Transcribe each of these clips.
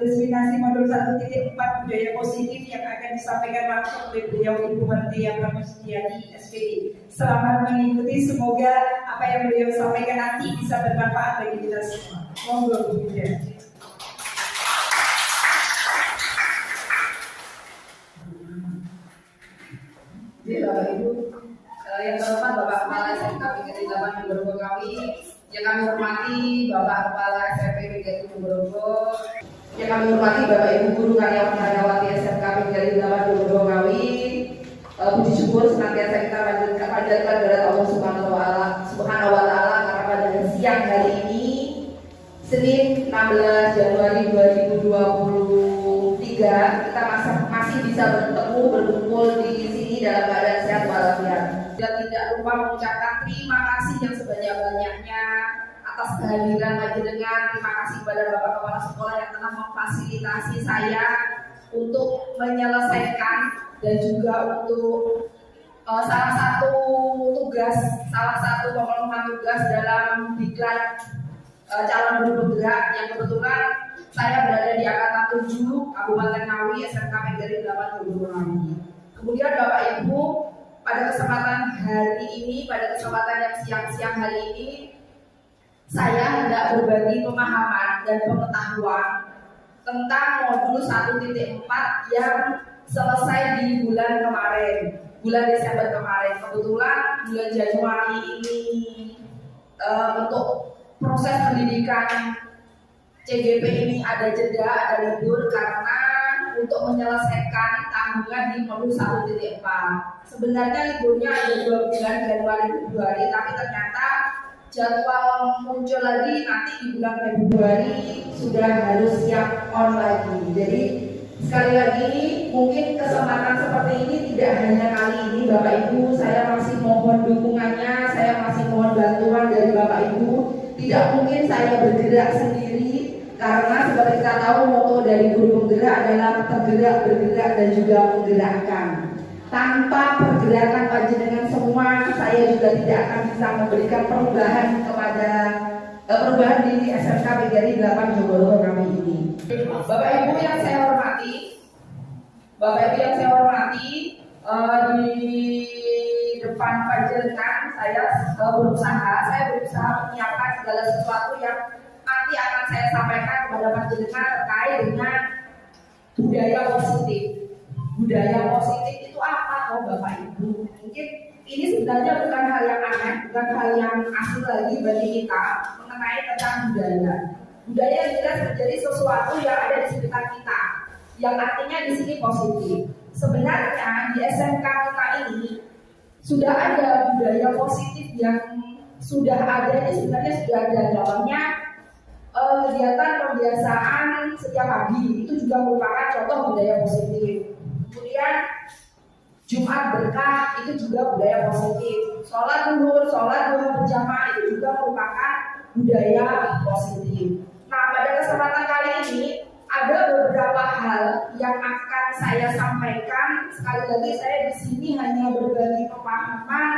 Destinasi modul 1.4 budaya positif yang akan disampaikan langsung oleh beliau Ibu Martia Pramustiani SPD. Selamat mengikuti, semoga apa yang beliau sampaikan nanti bisa bermanfaat bagi kita semua. Monggo Bu Bunda. Bapak Ibu, yang terhormat Bapak Kepala SMK PGRI 8 Ponorogo, yang kami hormati Bapak Kepala SMP PGRI Ponorogo, yang kami hormati Bapak Ibu Guru Karyawan Karyawati SMK PGRI 8 Ponorogo, puji syukur senantiasa kita panjatkan kepada Allah Subhanahu wa Ta'ala karena pada siang hari ini Senin 16 Januari 2023 kita masih bisa berkumpul di sini dalam keadaan sehat walafiat. Dan tidak lupa mengucapkan terima kasih yang sebanyak-banyaknya atas kehadiran panjenengan. Terima kasih kepada Bapak Kepala Sekolah yang telah memfasilitasi saya untuk menyelesaikan dan juga untuk salah satu pemenuhan tugas dalam diklat calon guru penggerak yang kebetulan saya berada di angkatan 7 Kabupaten Ngawi SMK PGRI 8 Ponorogo Ngawi. Kemudian Bapak Ibu, pada kesempatan yang siang hari ini saya hendak berbagi pemahaman dan pengetahuan tentang modul 1.4 yang selesai di bulan Desember kemarin. Kebetulan bulan Januari ini untuk proses pendidikan CGP ini ada jeda, ada libur karena untuk menyelesaikan tanggungan di modul 1.4. Sebenarnya liburnya ada 2 bulan, Januari Februari, tapi ternyata jadwal muncul lagi nanti di bulan Februari sudah harus siap on lagi. Jadi sekali lagi mungkin kesempatan seperti ini tidak hanya kali ini Bapak Ibu, saya masih mohon dukungannya, saya masih mohon bantuan dari Bapak Ibu. Tidak mungkin saya bergerak sendiri karena seperti kita tahu moto dari guru penggerak adalah tergerak, bergerak dan juga menggerakkan. Tanpa pergerakan panjenengan semua, saya juga tidak akan bisa memberikan perubahan di SMK PGRI 8 Ponorogo kami ini. Bapak Ibu yang saya hormati, di depan panjenengan saya berusaha menyiapkan segala sesuatu yang nanti akan saya sampaikan kepada panjenengan terkait dengan budaya positif. Budaya positif itu apa toh Bapak Ibu? Mungkin ini sebenarnya bukan hal yang aneh, bukan hal yang asing lagi bagi kita mengenai tentang budaya. Budaya jelas menjadi sesuatu yang ada di sekitar kita, yang artinya di sini positif. Sebenarnya di SMK kita ini sudah ada budaya positif yang sudah ada, sebenarnya sudah ada dalamnya kegiatan pembiasaan setiap pagi itu juga merupakan contoh budaya positif. Kemudian Jumat berkah itu juga budaya positif. Sholat duha berjamaah itu juga merupakan budaya positif. Nah, pada kesempatan kali ini ada beberapa hal yang akan saya sampaikan. Sekali lagi saya di sini hanya berbagi pemahaman,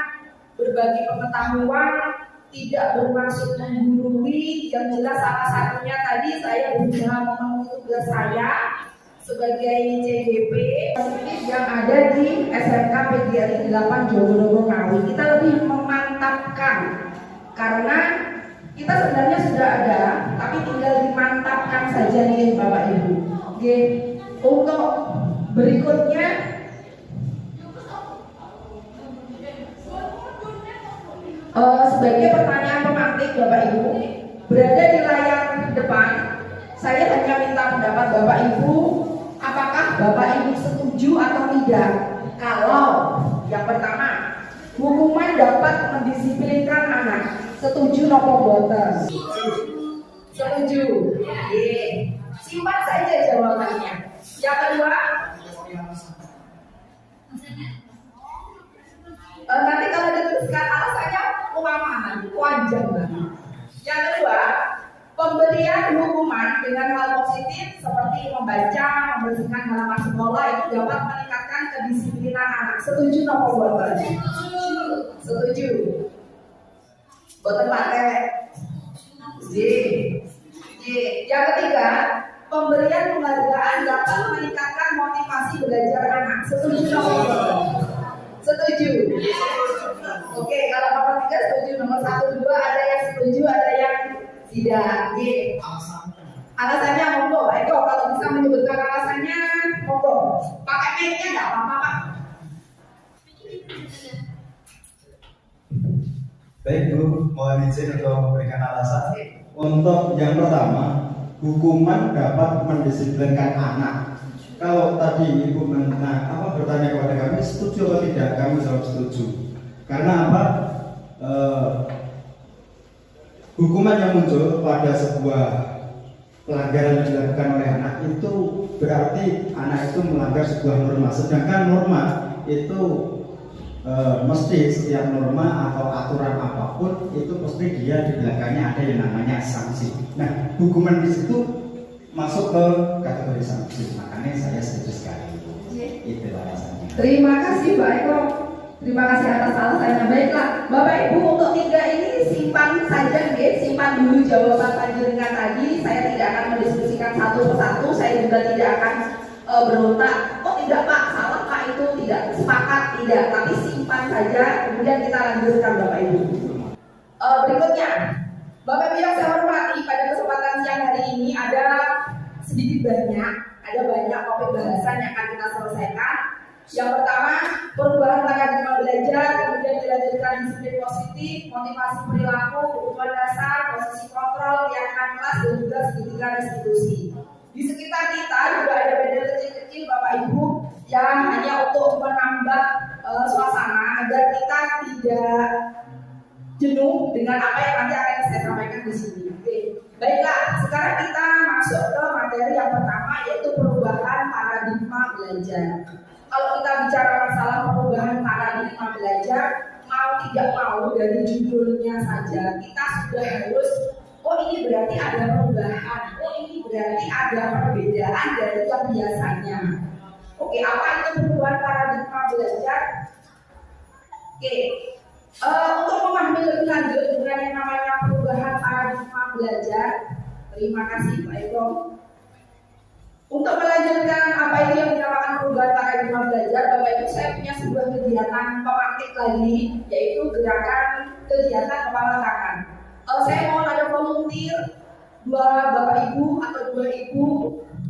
berbagi pengetahuan, tidak bermaksud menggurui. Yang jelas salah satunya tadi saya berusaha memenuhi tugas saya sebagai CGP yang ada di SMK PGRI 8 Ponorogo Ngawi. Kita lebih memantapkan karena kita sebenarnya sudah ada, tapi tinggal dimantapkan saja nih Bapak Ibu. Oke, untuk berikutnya sebagai pertanyaan pemantik Bapak Ibu berada di layar depan, saya hanya minta pendapat Bapak Ibu, apakah Bapak Ibu setuju atau tidak kalau yang pertama hukuman dapat mendisiplinkan anak. Setuju nopo boten? Setuju. Simpan saja jawabannya. Yang kedua, nanti kalau dituliskan alasannya pemahaman, wajar banget. Yang kedua, pemberian hukuman dengan hal positif seperti membaca, membersihkan halaman sekolah itu dapat meningkatkan kedisiplinan anak. Setuju nopo boten? Setuju. Boten pakai. Yang ketiga, pemberian penghargaan dapat meningkatkan motivasi belajar anak. Setuju nomor? Setuju. Oke, kalau nomor 3 setuju, nomor 1, 2 ada yang setuju, ada yang tidak. Oke. Alasannya monggo, Pak Eko kalau bisa menyebutkan alasannya monggo. Pakai mic-nya nggak apa-apa, Pak. Baik Bu, mohon izin untuk memberikan alasan. Untuk yang pertama, hukuman dapat mendisiplinkan anak. Kalau tadi Ibu bertanya kepada kami, setuju atau tidak? Kami jawab setuju. Karena apa? Hukuman yang muncul pada sebuah pelanggaran yang dilakukan oleh anak itu berarti anak itu melanggar sebuah norma. Sedangkan norma itu mesti setiap norma atau aturan apapun itu mesti dia di belakangnya ada yang namanya sanksi. Nah, hukuman di situ masuk ke kategori sanksi. Makanya saya setuju sekali. Itu alasannya. Terima kasih Pak Eko. Terima kasih atas alasannya. Baiklah, Bapak Ibu, untuk 3 ini simpan saja, simpan dulu jawaban panjenengan tadi. Saya tidak akan mendiskusikan satu persatu. Saya juga tidak akan berontak. Oh tidak Pak, salah Pak, itu tidak sepakat, tidak. Tapi simpan saja. Kemudian kita lanjutkan Bapak Ibu. Berikutnya, Bapak Ibu yang saya hormati, pada kesempatan siang hari ini ada sedikit banyak, ada banyak topik bahasan yang akan kita selesaikan. Yang pertama, perubahan paradigma belajar, kemudian dilanjutkan disiplin positif, motivasi perilaku, kebutuhan dasar, posisi kontrol, keyakinan kelas, dan juga segitiga restitusi. Di sekitar kita juga ada benda kecil-kecil Bapak Ibu yang hanya untuk menambah suasana agar kita tidak jenuh dengan apa yang nanti akan saya sampaikan di sini. Oke. Baiklah, sekarang kita masuk ke materi yang pertama, yaitu perubahan paradigma belajar. Kalau kita bicara masalah perubahan paradigma belajar, mau tidak mau dari judulnya saja kita sudah harus, oh ini berarti ada perubahan, oh ini berarti ada perbedaan dari yang biasanya. Oke, apa itu perubahan paradigma belajar? Oke, untuk memahami lebih lanjut dengan yang namanya perubahan paradigma belajar, terima kasih Pak Eko. Untuk melanjutkan apa itu yang dinamakan perubahan paradigma belajar, Bapak Ibu, saya punya sebuah kegiatan pemantik lagi, yaitu gerakan kegiatan kepala tangan. Saya mohon ada volunteer, 2 Bapak Ibu atau 2 Ibu,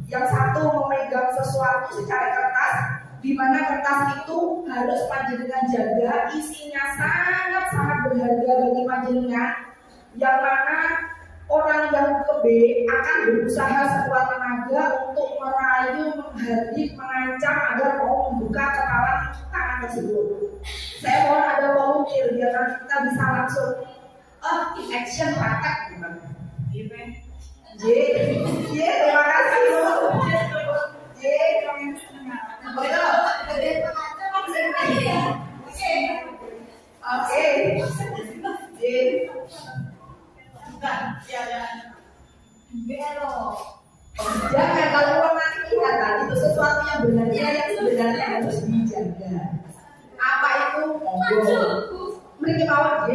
yang satu memegang sesuatu secara kertas, di mana kertas itu harus panjenengan jaga, isinya sangat-sangat berharga bagi panjenengan, yang mana orang yang ke B akan berusaha sekuat tenaga untuk merayu, menghardik, mengancam agar mau membuka kepala tangan tersebut. Saya mohon ada volunteer biar kita bisa langsung in action praktek gimana? J, terima kasih J, oke, J. Jangan, kalau orang nanti kelihatan itu sesuatu yang benarnya yang sebenarnya harus dijaga. Apa itu? Mereka bawa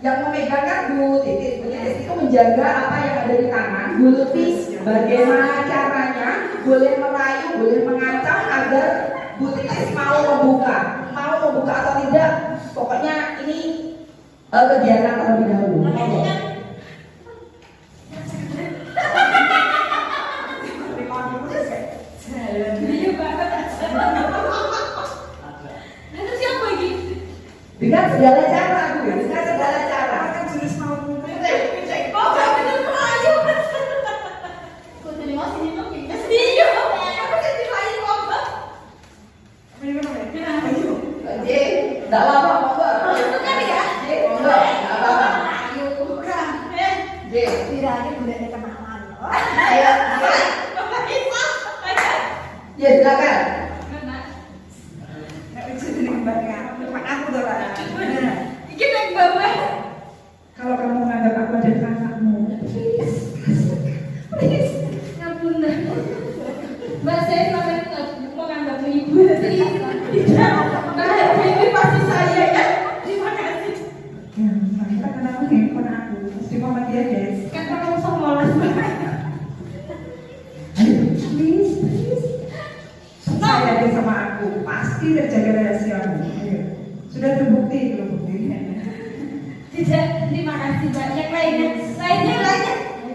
yang memegangkan Bu Titis itu menjaga apa yang ada di tangan. Bu Titis bagaimana caranya boleh merayu, boleh mengancam agar Bu Titis mau membuka atau tidak. Pokoknya ini kegiatan terlebih dahulu. Dengan segala cara, dengan segala cara. Tidak apa-apa, monggo. Ya silakan. Kalau kamu menganggap aku ada kakakmu, Mbak, saya selama ini nggak menganggapmu ibu. Nah, ini pasti saya ya. Terima kasih. ya, karena aku handphone aku, mesti mama dia guys. Kan kamu sama orang. pasti terjaga rahasiamu. Ayo. Sudah terbukti belum buktinya? Tidak, terima kasih Mbak. Yang lainnya,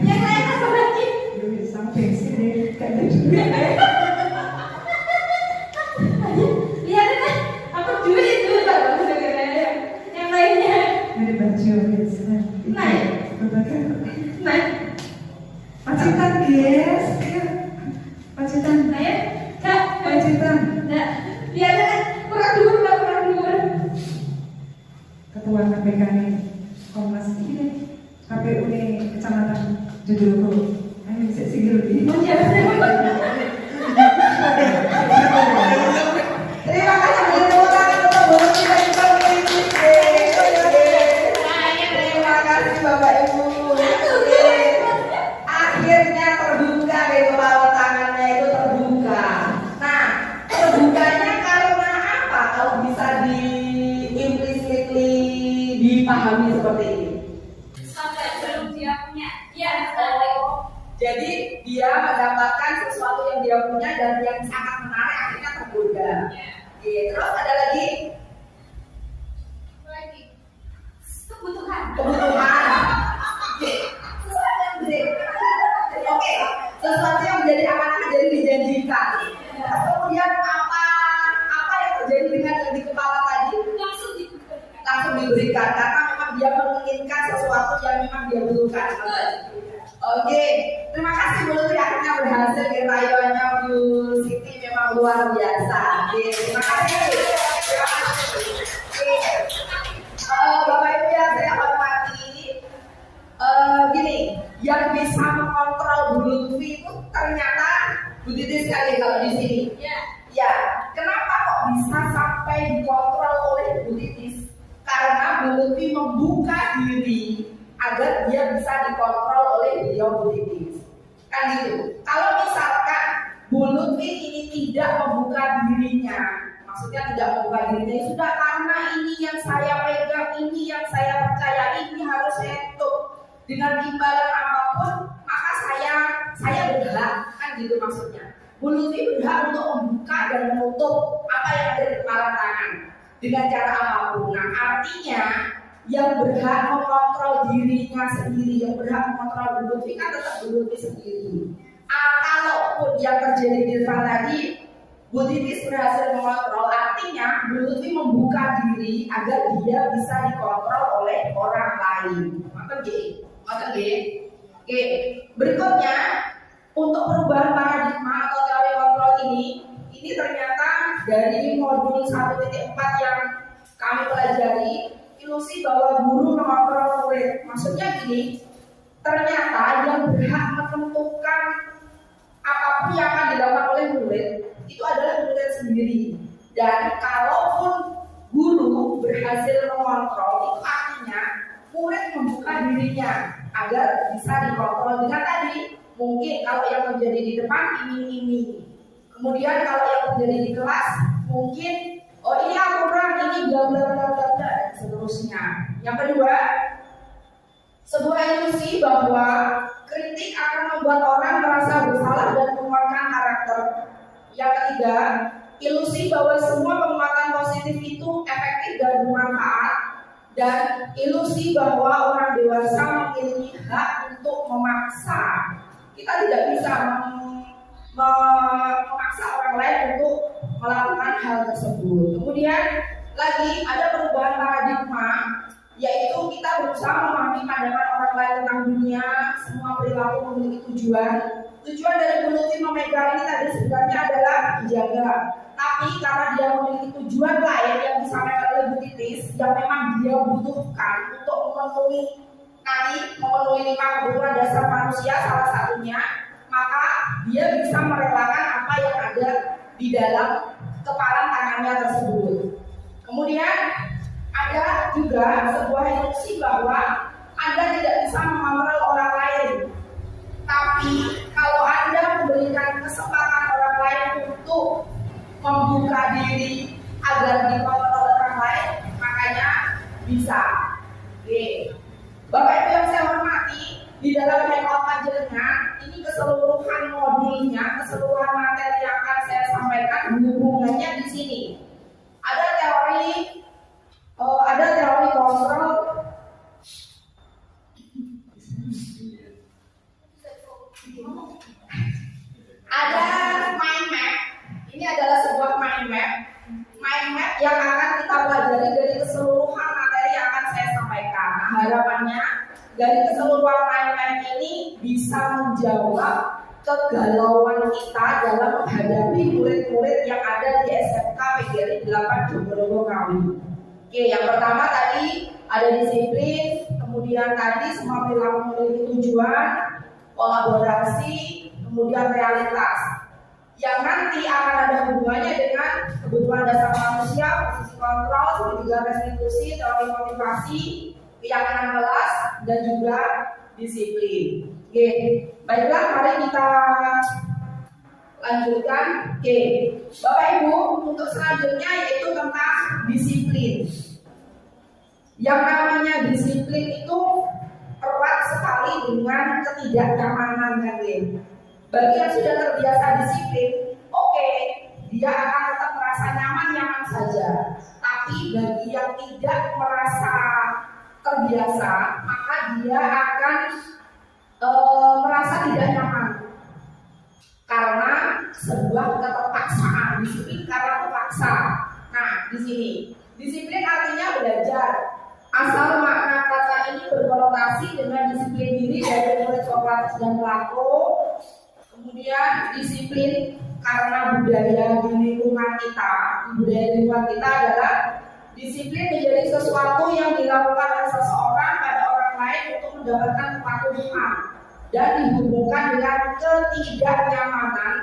yang lain apa lagi? Sama bensin deh, gak ada juga. Lihat kan, aku duit dulu Mbak. Yang lainnya, Ada baju biasa. naik, naik. Pacitan guys. Pacitan. Naik, Kak, Pacitan. Nah, lihat kan, kurang dulu Mbak, kurang dulu. Ketua KPK nih Komnas ini KPU nih Kecamatan Jodoko. Ayo bisa sigil di. Oh iya, Terima kasih tepuk tangan untuk Bu Siti dan Ibu Siti. Terima kasih Bapak Ibu. Akhirnya terbuka gitu, kalau tangannya itu terbuka. Nah, terbukanya karena apa? Kalau bisa implicitly dipahami seperti ini. sampai belum dia punya. Ya, Jadi dia mendapatkan sesuatu yang dia punya dan yang sangat menarik, akhirnya tergoda. Oke, terus ada lagi lagi. Kebutuhan. kebutuhan. Oke, sesuatu yang oke, sesuatu yang menjadi akan jadi dijanjikan. Terus kemudian apa yang terjadi dengan yang di kepala tadi? Langsung diberikan karena memang dia menginginkan sesuatu yang memang dia butuhkan. Oke, terima kasih Bu Lutfi, akhirnya berhasil rayuannya Bu Siti memang luar biasa. Oke, terima kasih. Oke, Bapak Ibu yang saya hormati, gini, yang bisa mengontrol Bu Lutfi itu ternyata Bu Titi sekali kalau di sini. Ya, kenapa kok bisa sampai dikontrol oleh Bu Titis? Karena Bu Lutfi membuka diri agar dia bisa dikontrol oleh beliau Bu Titis. Kan gitu. Kalau misalkan Bu Lutfi ini tidak membuka dirinya, maksudnya tidak membuka dirinya, ya sudah, karena ini yang saya pegang, ini yang saya percaya, ini harus saya tutup dengan imbalan apapun, maka saya berhak, kan gitu maksudnya. Bu Lutfi berhak untuk membuka dan menutup apa yang ada di kepala tangan dengan cara apapun. Nah, artinya yang berhak mengontrol dirinya sendiri, yang berhak mengontrol Bu Lutfi kan tetap Bu Lutfi sendiri. Kalaupun yang terjadi di depan tadi Bu Titis berhasil mengontrol, artinya Bu Lutfi membuka diri agar dia bisa dikontrol oleh orang lain. Oke. Berikutnya, untuk perubahan paradigma atau teori kontrol ini ternyata dari modul 1.4 yang kami pelajari, ilusi bahwa guru mengontrol murid. Maksudnya gini, ternyata yang berhak menentukan apapun yang akan dilakukan oleh murid itu adalah murid sendiri. Dan kalaupun guru berhasil mengontrol, itu artinya murid membuka dirinya agar bisa dikontrol dengan tadi. Mungkin kalau yang terjadi di depan ini. Kemudian kalau yang terjadi di kelas mungkin ini aturan, ini bla bla bla bla bla dan seterusnya. Yang kedua, sebuah ilusi bahwa kritik akan membuat orang merasa bersalah dan menguatkan karakter. Yang ketiga, ilusi bahwa semua penguatan positif itu efektif dan bermanfaat, dan ilusi bahwa orang dewasa memiliki hak untuk memaksa. Kita tidak bisa memaksa orang lain untuk melakukan hal tersebut. Kemudian lagi ada perubahan paradigma, yaitu kita berusaha memahami pandangan orang lain tentang dunia. Semua perilaku memiliki tujuan. Tujuan dari Bu Lutfi memegang ini tadi sebenarnya adalah menjaga. Tapi karena dia memiliki tujuan lain yang disampaikan oleh Bu Titis, yang memang dia butuhkan untuk memenuhi 5 kebutuhan dasar manusia salah satunya, maka dia bisa merelakan apa yang ada di dalam kepala tangannya tersebut. Kemudian ada juga sebuah ilusi bahwa Anda tidak bisa mengontrol orang lain. Tapi kalau Anda memberikan kesempatan orang lain untuk membuka diri agar dikontrol orang lain, makanya bisa. Oke. Bapak Ibu yang saya hormati, di dalam handout panjenengan ini keseluruhan modulnya, keseluruhan materi yang akan saya sampaikan hubungannya di sini. Ada mind map. Ini adalah sebuah mind map. Mind map yang akan kita pelajari dari keseluruhan materi yang akan saya sampaikan. Nah, harapannya dari keseluruhan mind map ini bisa menjawab kegalauan kita dalam menghadapi murid-murid yang ada di SMK PGRI 8 Jogorogo Ngawi. Oke, yang pertama tadi ada disiplin, kemudian tadi semua perilaku memiliki tujuan, kolaborasi, kemudian realitas. Yang nanti akan ada hubungannya dengan kebutuhan dasar manusia, posisi kontrol, segitiga restitusi, teori motivasi, keyakinan kelas, dan juga disiplin. Oke, baiklah mari kita lanjutkan. Oke, Bapak Ibu, untuk selanjutnya yaitu tentang disiplin. Yang namanya disiplin itu erat sekali dengan ketidaknyamanan kan, bagi yang sudah terbiasa disiplin, oke, dia akan tetap merasa nyaman-nyaman saja. Tapi bagi yang tidak merasa terbiasa, maka dia akan merasa tidak nyaman karena sebuah keterpaksaan. Disiplin karena terpaksa. Nah, di sini disiplin artinya belajar. Asal makna kata ini berkonotasi dengan disiplin diri dari murid Sokrates dan Plato. Kemudian disiplin karena budaya di lingkungan kita. Budaya di lingkungan kita adalah disiplin menjadi sesuatu yang dilakukan oleh seseorang pada orang lain untuk mendapatkan kepatuhan dan dihubungkan dengan ketidaknyamanan,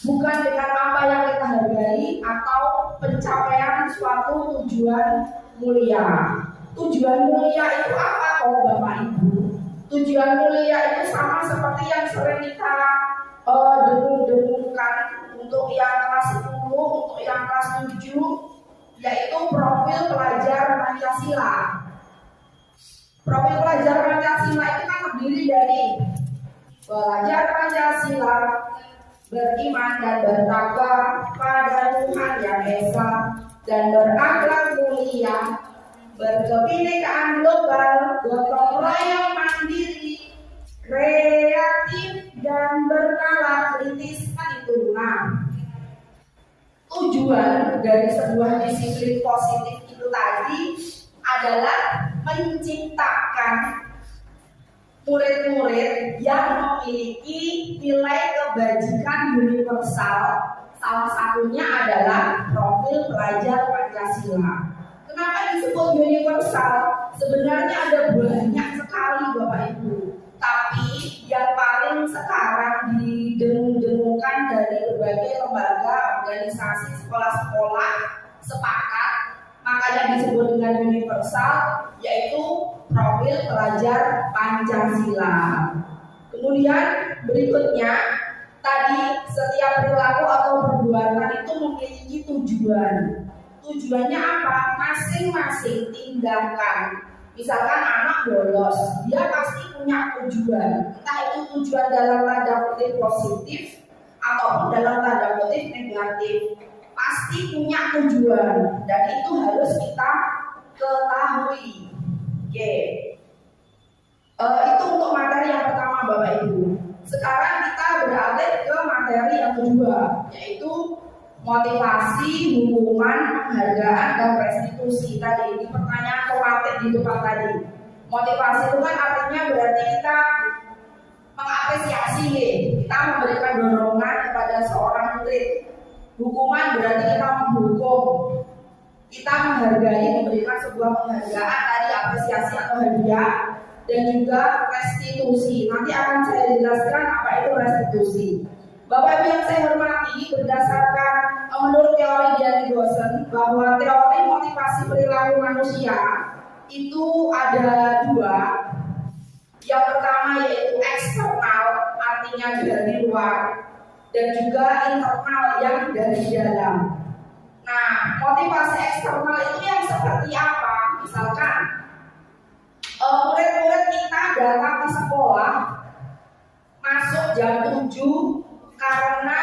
bukan dengan apa yang kita hargai atau pencapaian suatu tujuan mulia. Tujuan mulia itu apa kok Bapak Ibu? Tujuan mulia itu sama seperti yang sering kita dengung-dengungkan untuk yang kelas 10, untuk yang kelas 7, yaitu profil pelajar Pancasila. Profil pelajar Pancasila itu kan terdiri dari pelajar Pancasila beriman dan bertakwa pada Tuhan Yang Esa dan berakhlak mulia, berkebinekaan global, gotong royong mandiri, kreatif dan bernalar kritis. Kan itu. Nah, tujuan dari sebuah disiplin positif itu tadi adalah menciptakan murid-murid yang memiliki nilai kebajikan universal. Salah satunya adalah profil pelajar Pancasila. Kenapa disebut universal? Sebenarnya ada banyak sekali Bapak Ibu. Tapi yang paling sekarang didengung-dengungkan dari berbagai lembaga, organisasi, sekolah-sekolah sepakat, makanya disebut dengan universal, yaitu profil pelajar Pancasila. Kemudian berikutnya, tadi setiap perilaku atau perbuatan itu memiliki tujuan. Tujuannya apa? Masing-masing tindakan. Misalkan anak bolos, dia pasti punya tujuan. Entah itu tujuan dalam tanda kutip positif ataupun dalam tanda kutip negatif. Pasti punya tujuan dan itu harus kita ketahui. Oke. Itu untuk materi yang pertama Bapak Ibu. Sekarang kita beralih ke materi yang kedua, yaitu motivasi, hukuman, penghargaan, dan restitusi. Tadi ini pertanyaan kemarin di depan tadi. Motivasi itu kan artinya berarti kita mengapresiasi, kita memberikan dorongan kepada seorang murid. Hukuman berarti kita menghukum, kita menghargai, memberikan sebuah penghargaan, tadi apresiasi atau hadiah. Dan juga restitusi. Nanti akan saya jelaskan apa itu restitusi. Bapak Ibu yang saya hormati, berdasarkan menurut teori Gianni Gosen, bahwa teori motivasi perilaku manusia itu ada dua. Yang pertama yaitu eksternal, artinya dari luar, dan juga internal yang dari dalam. Nah, motivasi eksternal itu yang seperti apa? Misalkan murid-murid kita datang ke sekolah masuk jam 7 karena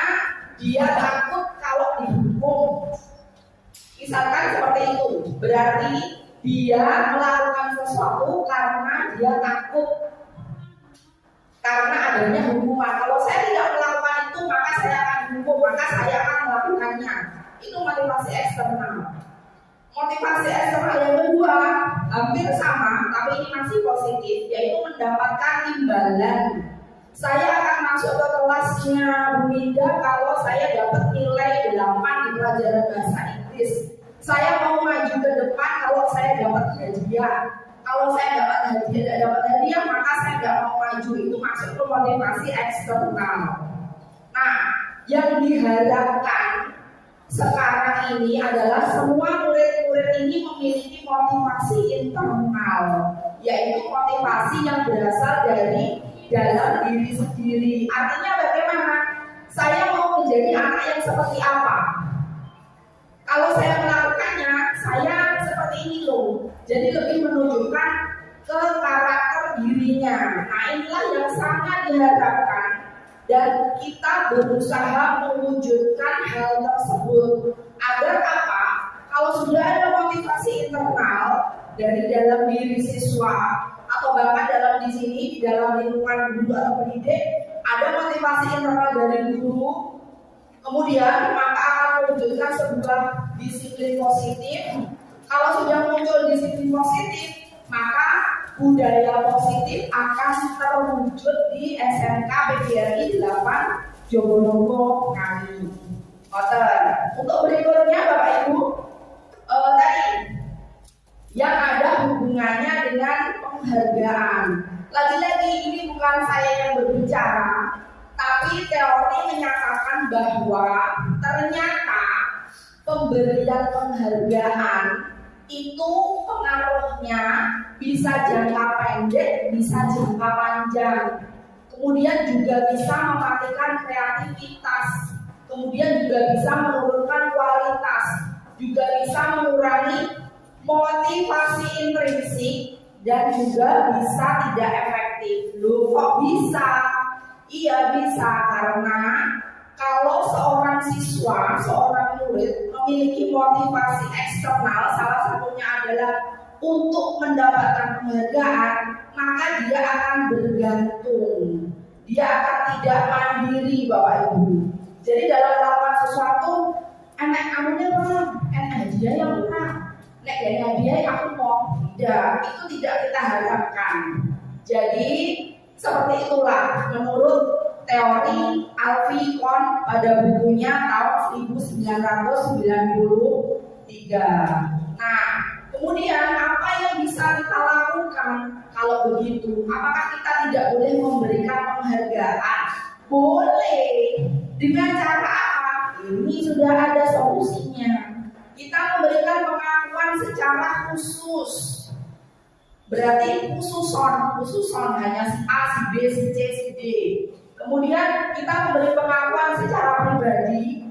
dia takut kalau dihukum. Misalkan seperti itu, berarti dia melakukan sesuatu karena dia takut karena adanya hukuman. Kalau saya tidak melakukan itu, maka saya akan dihukum, maka saya akan melakukannya. Itu motivasi eksternal. Motivasi eksternal yang kedua hampir sama, tapi ini masih positif, yaitu mendapatkan imbalan. Saya akan masuk ke kelasnya Bu Mida kalau saya dapat nilai 8 di pelajaran bahasa Inggris. Saya mau maju ke depan kalau saya dapat hadiah. Kalau saya tidak dapat hadiah, maka saya tidak mau maju. Itu masuk ke motivasi eksternal. Nah, yang diharapkan sekarang ini adalah semua murid-murid ini memiliki motivasi internal, yaitu motivasi yang berasal dari dalam diri sendiri. Artinya bagaimana? Saya mau menjadi anak yang seperti apa? Kalau saya melakukannya, saya seperti ini loh. Jadi lebih menunjukkan ke karakter dirinya. Nah, inilah yang sangat diharapkan. Dan kita berusaha mewujudkan hal tersebut. Agar apa? Kalau sudah ada motivasi internal dari dalam diri siswa, atau bahkan dalam di sini, di dalam lingkungan guru atau pendidik, ada motivasi internal dari guru, kemudian maka akan mewujudkan sebuah disiplin positif. Kalau sudah muncul disiplin positif, maka budaya positif akan terwujud di SMK PGRI 8 Jogologo kami. Untuk berikutnya Bapak Ibu, tadi yang ada hubungannya dengan penghargaan. Lagi-lagi ini bukan saya yang berbicara, tapi teori menyatakan bahwa ternyata pemberian penghargaan itu pengaruhnya bisa jangka pendek, bisa jangka panjang. Kemudian juga bisa mematikan kreativitas. Kemudian juga bisa menurunkan kualitas. Juga bisa mengurangi motivasi intrinsik dan juga bisa tidak efektif. Loh, kok bisa? Iya bisa, karena kalau seorang siswa, seorang murid memiliki motivasi eksternal, salah satunya adalah untuk mendapatkan penghargaan, maka dia akan bergantung. Dia akan tidak mandiri, Bapak Ibu. Jadi dalam melakukan sesuatu, enak anunya pernah, hadiah yang pernah, nek hadiah aku mau, tidak, itu tidak kita harapkan. Jadi seperti itulah menurut teori Alfie Kohn pada bukunya tahun 1993. Nah, kemudian apa yang bisa kita lakukan kalau begitu? Apakah kita tidak boleh memberikan penghargaan? Boleh. Dengan cara apa? Ini sudah ada solusinya. Kita memberikan pengakuan secara khusus. Berarti khususon hanya si A, si B, si C, si D. Kemudian kita memberi pengakuan secara pribadi.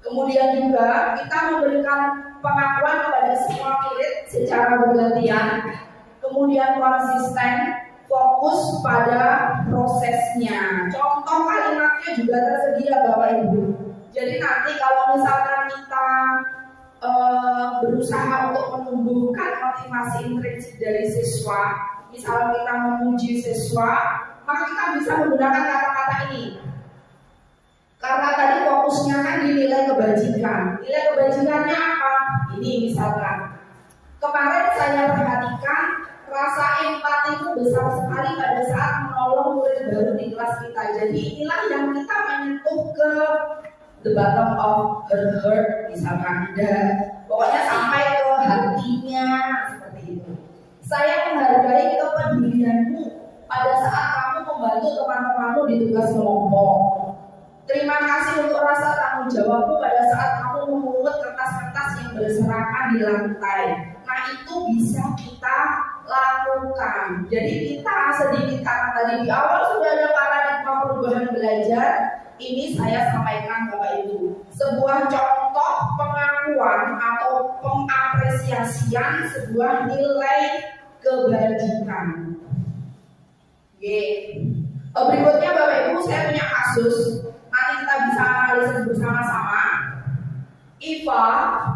Kemudian juga kita memberikan pengakuan kepada semua murid secara bergantian. Kemudian konsisten, fokus pada prosesnya. Contoh kalimatnya juga tersedia Bapak Ibu. Jadi nanti kalau misalkan kita berusaha untuk menumbuhkan motivasi intrinsik dari siswa, misalnya kita memuji siswa, maka kita bisa menggunakan kata-kata ini. Karena tadi fokusnya kan di nilai kebajikan. Nilai kebajikannya apa? Ini misalkan, kemarin saya perhatikan rasa empatiku besar sekali pada saat menolong murid baru di kelas kita. Jadi inilah yang kita menyentuh ke the bottom of her heart, misalkan pokoknya sampai ke hatinya seperti itu. Saya menghargai kepedulianmu pada saat kamu membantu teman-temanmu di tugas kelompok. Terima kasih untuk rasa tanggung jawabmu pada saat kamu memungut kertas-kertas yang berserakan di lantai. Nah, itu bisa kita lakukan. Jadi kita sedikit karena tadi di awal sudah ada paradigma perubahan belajar. Ini saya sampaikan Bapak Ibu, sebuah contoh pengakuan atau pengapresiasian sebuah nilai kebajikan. Berikutnya Bapak Ibu, saya punya kasus. Nanti kita bisa analisis bersama-sama. Iva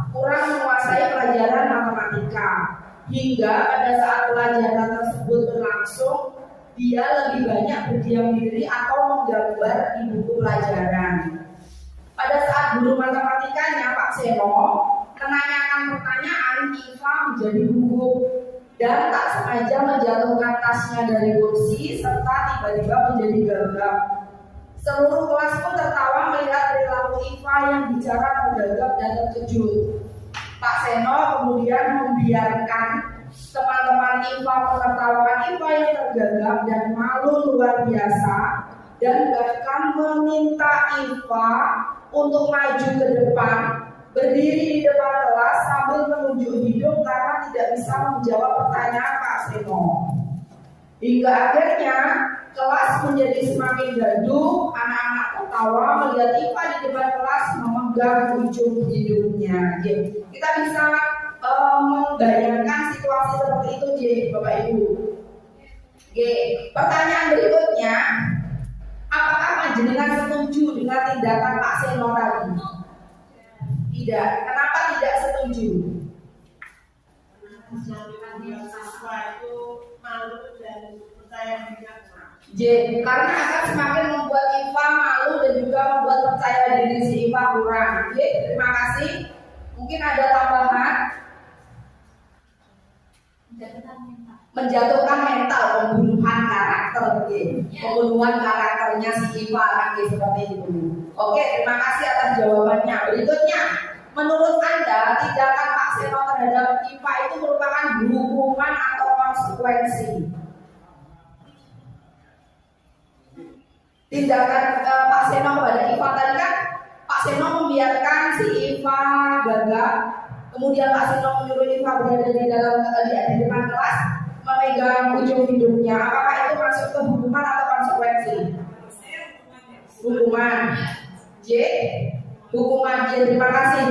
kurang menguasai pelajaran matematika hingga pada saat pelajaran tersebut berlangsung, dia lebih banyak berdiam diri atau menggambar di buku pelajaran. Pada saat guru matematikanya Pak Seno menanyakan pertanyaan, IFA menjadi gugup dan tak sengaja menjatuhkan tasnya dari kursi serta tiba-tiba menjadi gagap. Seluruh kelas pun tertawa melihat perilaku IFA yang bicara tergagap dan terkejut. Pak Seno kemudian membiarkan teman-teman IFA menertawakan IFA yang tergagap dan malu luar biasa, dan bahkan meminta IFA untuk maju ke depan, berdiri di depan kelas sambil menunjuk hidung karena tidak bisa menjawab pertanyaan Pak Seno. Hingga akhirnya kelas menjadi semakin gaduh, anak-anak tertawa melihat IFA di depan kelas memegang ujung hidungnya. Kita bisa membayangkan situasi seperti itu, Bapak Ibu. Pertanyaan berikutnya, apakah panjenengan setuju dengan tindakan Pak Seno tadi? Tidak. Kenapa tidak setuju? Karena akan semakin membuat IFA malu dan juga membuat percaya diri si IFA kurang. Terima kasih. Mungkin ada tambahan. Menjatuhkan mental, pembunuhan karakter, pembunuhan karakternya si IFA kan seperti itu. Oke, terima kasih atas jawabannya. Berikutnya, menurut Anda tindakan Pak Seno terhadap IFA itu merupakan hukuman atau konsekuensi? Tindakan Pak Seno kepada IFA tadi kan, Pak Seno membiarkan si IFA gagap, kemudian Pak Seno menyuruh IFA berada di depan kelas, memegang ujung hidungnya. Apakah itu masuk ke hukuman atau konsekuensi? Hukuman. Hukuman. Terima kasih.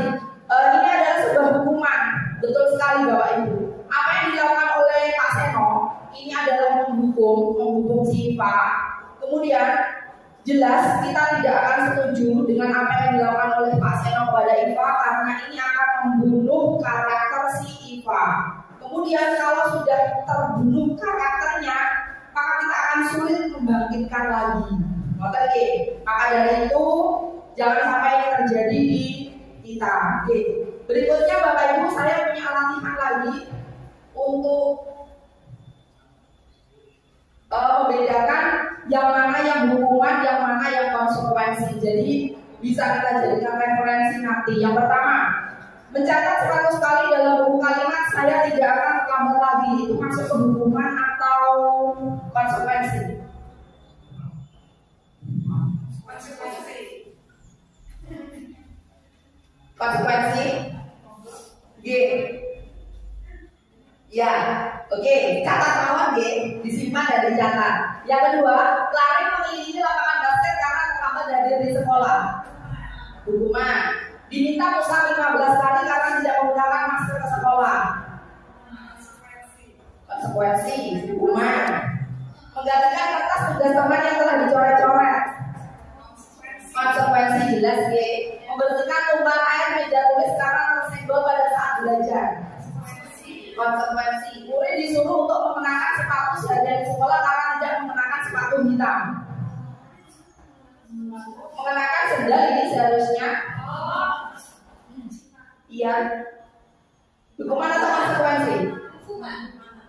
Ini adalah sebuah hukuman. Betul sekali Bapak Ibu. Apa yang dilakukan oleh Pak Seno ini adalah menghukum si IFA. Kemudian jelas kita tidak akan setuju dengan apa yang dilakukan oleh Pak Seno kepada IFA karena ini akan membunuh karakter si IFA. Kemudian kalau sudah terbunuh karakternya, maka kita akan sulit membangkitkan lagi. Maka dari itu jangan sampai ini terjadi di kita. Berikutnya Bapak Ibu, saya punya latihan lagi untuk membedakan yang mana yang hukuman, yang mana yang konsekuensi. Jadi bisa kita jadikan referensi nanti. Yang pertama, mencatat 100 kali dalam buku kalimat saya tidak akan terlambat lagi. Itu masuk ke hukuman atau konsekuensi? Konsekuensi? Ya, oke. Catat mawon disimpan dan dicatat. Yang kedua, lari mengelilingi lapangan basket karena terlambat hadir di sekolah. Hukuman. Diminta push-up 15 kali karena tidak menggunakan masker ke sekolah. Konsekuensi. Hukuman. Menggantikan kertas tugas teman yang telah dicoret-coret. Konsekuensi jelas Membersihkan tumpahan air meja tulis karena tersenggol pada saat belajar. Konsekuensi. Murid disuruh untuk mengenakan sepatu seharian di sekolah karena tidak mengenakan sepatu hitam. Mengenakan sendal ini seharusnya. Iya. Hukuman atau konsekuensi?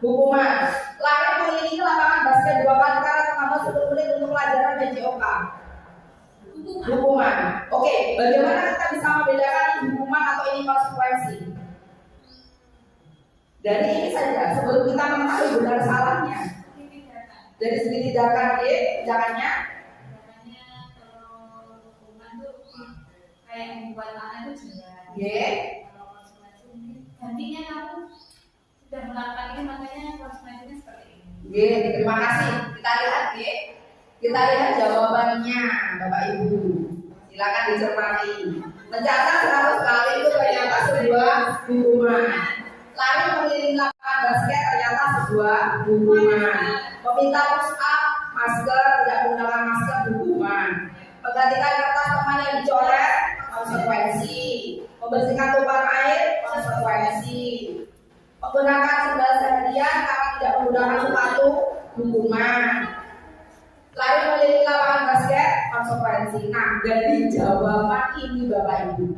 Hukuman. Lari mengelilingi lapangan basket 2 kali karena terlambat 10 menit untuk pelajaran PJOK. Hukuman. Oke, bagaimana kita bisa membedakan ini hukuman atau ini konsekuensi? Dari ini saja, sebelum kita mengetahui benar salahnya. Dari segi tindakan tindakannya kalau hukuman tuh kayak membuat anak itu jelas. Kalau konsekuensi gantinya kamu sudah melakukan ini, makanya konsekuensinya seperti ini. Terima kasih. Kita lihat Kita lihat jawabannya Bapak Ibu. Silakan dicermati. Mencatat 100 kali itu ternyata sebuah hukuman. Lari mengelilingi lapangan basket ternyata sebuah hukuman. Meminta push up, masker, tidak menggunakan masker, hukuman. Menggantikan kertas teman yang dicoret, konsekuensi. Membersihkan tumpahan air, konsekuensi. Menggunakan sendal seharian karena tidak menggunakan sepatu, hukuman. Lari keliling lapangan basket, konsekuensi. Nah, dari jawaban ini Bapak Ibu,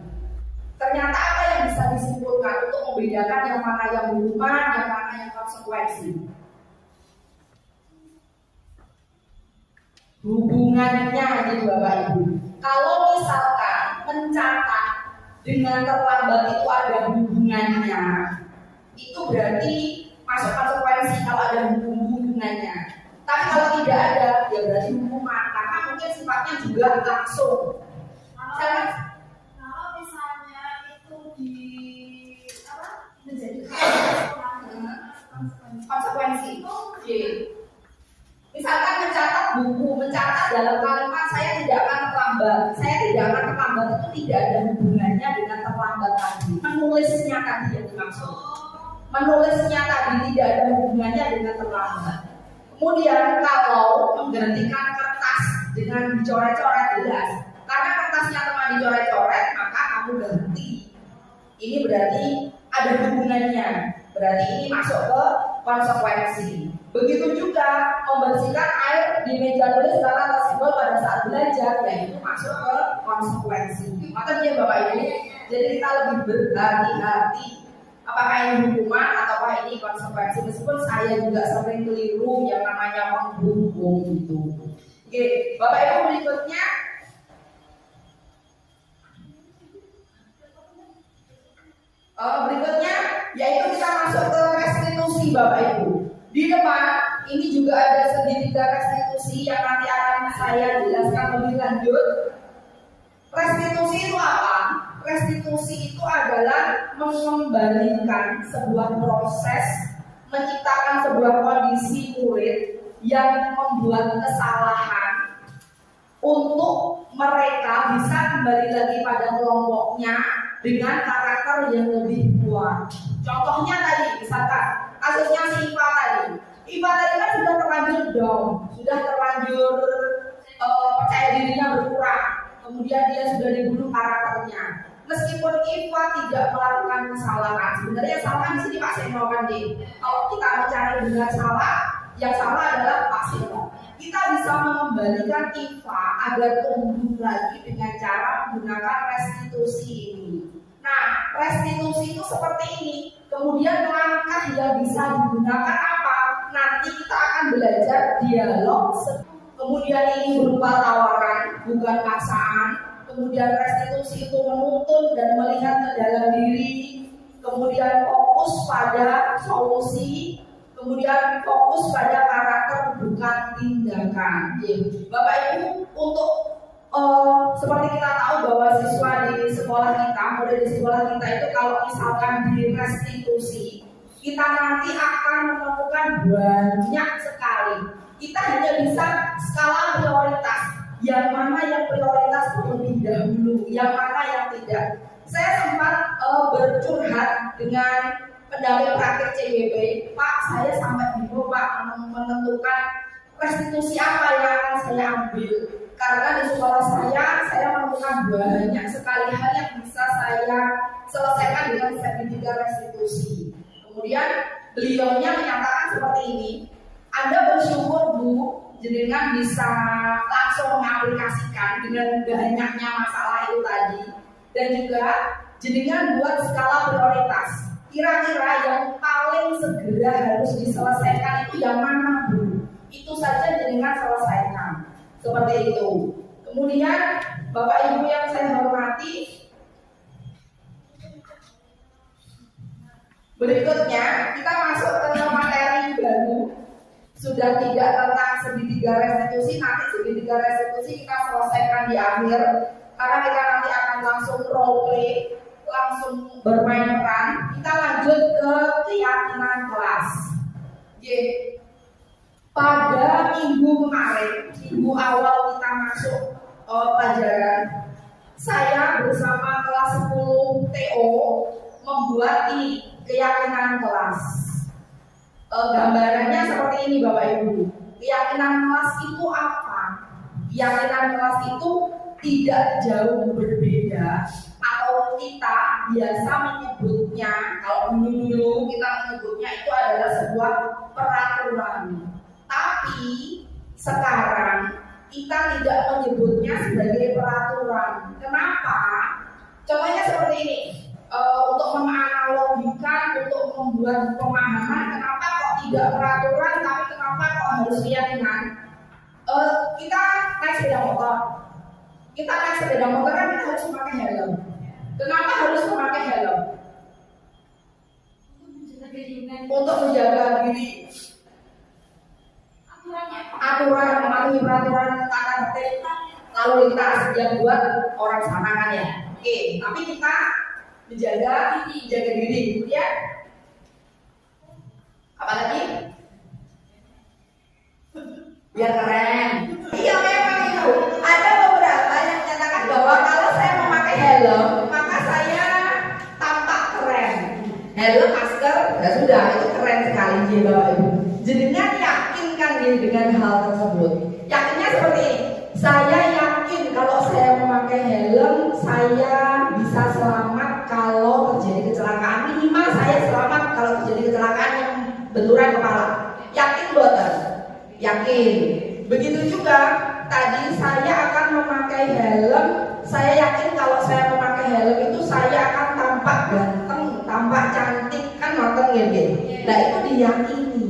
ternyata apa yang bisa disimpulkan untuk membedakan yang mana yang hukuman, yang mana yang konsekuensi? Hubungannya gitu Bapak Ibu. Kalau misalkan mencatat dengan terlambat itu ada hubungannya, itu berarti masuk konsekuensi kalau ada hubungannya. Tapi kalau tidak ada, ya berarti hukuman. Karena mungkin sifatnya juga langsung. Kalau misalnya itu menjadi konsekuensi. Oke. Misalkan mencatat buku, mencatat dalam kalimat saya tidak akan terlambat. Saya tidak akan terlambat itu tidak ada hubungannya dengan terlambat tadi. Menulisnya tadi yang dimaksud. Menulisnya tadi tidak ada hubungannya dengan terlambat. Kemudian kalau menggantikan kertas dengan dicoret-coret jelas. Karena kertasnya teman dicoret-coret, maka kamu ganti. Ini berarti ada hubungannya. Berarti ini masuk ke konsekuensi. Begitu juga membersihkan air di meja tulis karena tersimbol pada saat belajar, yaitu masuk ke konsekuensi. Maka dia Bapak Ibu, jadi kita lebih berhati-hati apakah ini hukuman ataukah ini konsekuensi. Meskipun saya juga sering keliru yang namanya menghukum itu. Oke, Bapak Ibu berikutnya. Berikutnya yaitu kita masuk ke restitusi Bapak Ibu. Di depan ini juga ada segitiga restitusi yang nanti akan saya jelaskan lebih lanjut. Restitusi itu apa? Restitusi itu adalah mengembalikan sebuah proses, menciptakan sebuah kondisi murid yang membuat kesalahan untuk mereka bisa kembali lagi pada kelompoknya dengan karakter yang lebih kuat. Contohnya tadi, misalkan kasusnya si Iva tadi. Iva tadi kan sudah terlanjur down, sudah terlanjur percaya dirinya berkurang. Kemudian dia sudah dibunuh karakternya. Meskipun Iva tidak melakukan kesalahan, sebenarnya yang salah di sini Pak Seno kan deh. Kalau kita mencari dengan salah, yang salah adalah Pak Seno. Kita bisa mengembalikan Iva agar tumbuh lagi dengan cara menggunakan restitusi ini. Nah, restitusi itu seperti ini. Kemudian langkah yang bisa digunakan apa? Nanti kita akan belajar dialog. Kemudian ini berupa tawaran, bukan paksaan. Kemudian restitusi itu menuntun dan melihat ke dalam diri. Kemudian fokus pada solusi. Kemudian fokus pada karakter, bukan tindakan. Bapak Ibu, untuk seperti kita tahu bahwa siswa di sekolah kita, murid di sekolah kita itu kalau misalkan di restitusi, kita nanti akan menemukan banyak sekali. Kita hanya bisa skala prioritas, yang mana yang prioritas terlebih dahulu, yang mana yang tidak. Saya sempat bercurhat dengan pendamping praktik CBB, Pak, saya sampai bingung Pak menentukan restitusi apa yang akan saya ambil. Karena di sekolah saya menemukan banyak sekali hal yang bisa saya selesaikan dengan segitiga restitusi. Kemudian beliaunya menyatakan seperti ini, Anda bersyukur Bu, jenengan bisa langsung mengaplikasikan dengan banyaknya masalah itu tadi, dan juga jenengan buat skala prioritas. Kira-kira yang paling segera harus diselesaikan itu yang mana Bu? Itu saja jenengan selesaikan. Seperti itu. Kemudian Bapak Ibu yang saya hormati, berikutnya kita masuk ke materi baru. Sudah tidak tentang segitiga restitusi, nanti segitiga restitusi kita selesaikan di akhir. Karena kita nanti akan langsung role play, langsung bermain peran. Kita lanjut ke keyakinan kelas. Pada minggu kemarin, minggu awal kita masuk pelajaran, saya bersama kelas 10 TO membuat ini keyakinan kelas. Gambarannya seperti ini Bapak Ibu. Keyakinan kelas itu apa? Keyakinan kelas itu tidak jauh berbeda, atau kita biasa menyebutnya, kalau dulu kita menyebutnya itu adalah sebuah peraturan. Tapi sekarang kita tidak menyebutnya sebagai peraturan. Kenapa? Contohnya seperti ini. Untuk menganalogikan, untuk membuat pemahaman, kenapa kok tidak peraturan, tapi kenapa kok harus keyakinan? Kita naik sepeda motor. Kita naik sepeda motor kan kita harus memakai helm. Kenapa harus memakai helm? Untuk menjaga diri. Aturan, mematuhi peraturan tata tertib lalu lintas yang buat orang sana kan ya. Oke, tapi kita menjaga diri, ya. Apa lagi? Biar keren. Iya memang itu. Ada beberapa yang menyatakan bahwa kalau saya memakai helm, maka saya tampak keren. Helm, masker, ya sudah, itu keren sekali ya Bapak Ibu. Jenengan yakin kan dengan hal tersebut? Yakinnya seperti ini. Saya yakin kalau saya memakai helm, saya bisa selamat kalau terjadi kecelakaan. Minimal saya selamat kalau terjadi kecelakaan yang benturan kepala. Yakin boten? Yakin. Begitu juga tadi saya akan memakai helm. Saya yakin kalau saya memakai helm itu saya akan tampak ganteng, tampak cantik kan nonton ya. Nah itu diyakini.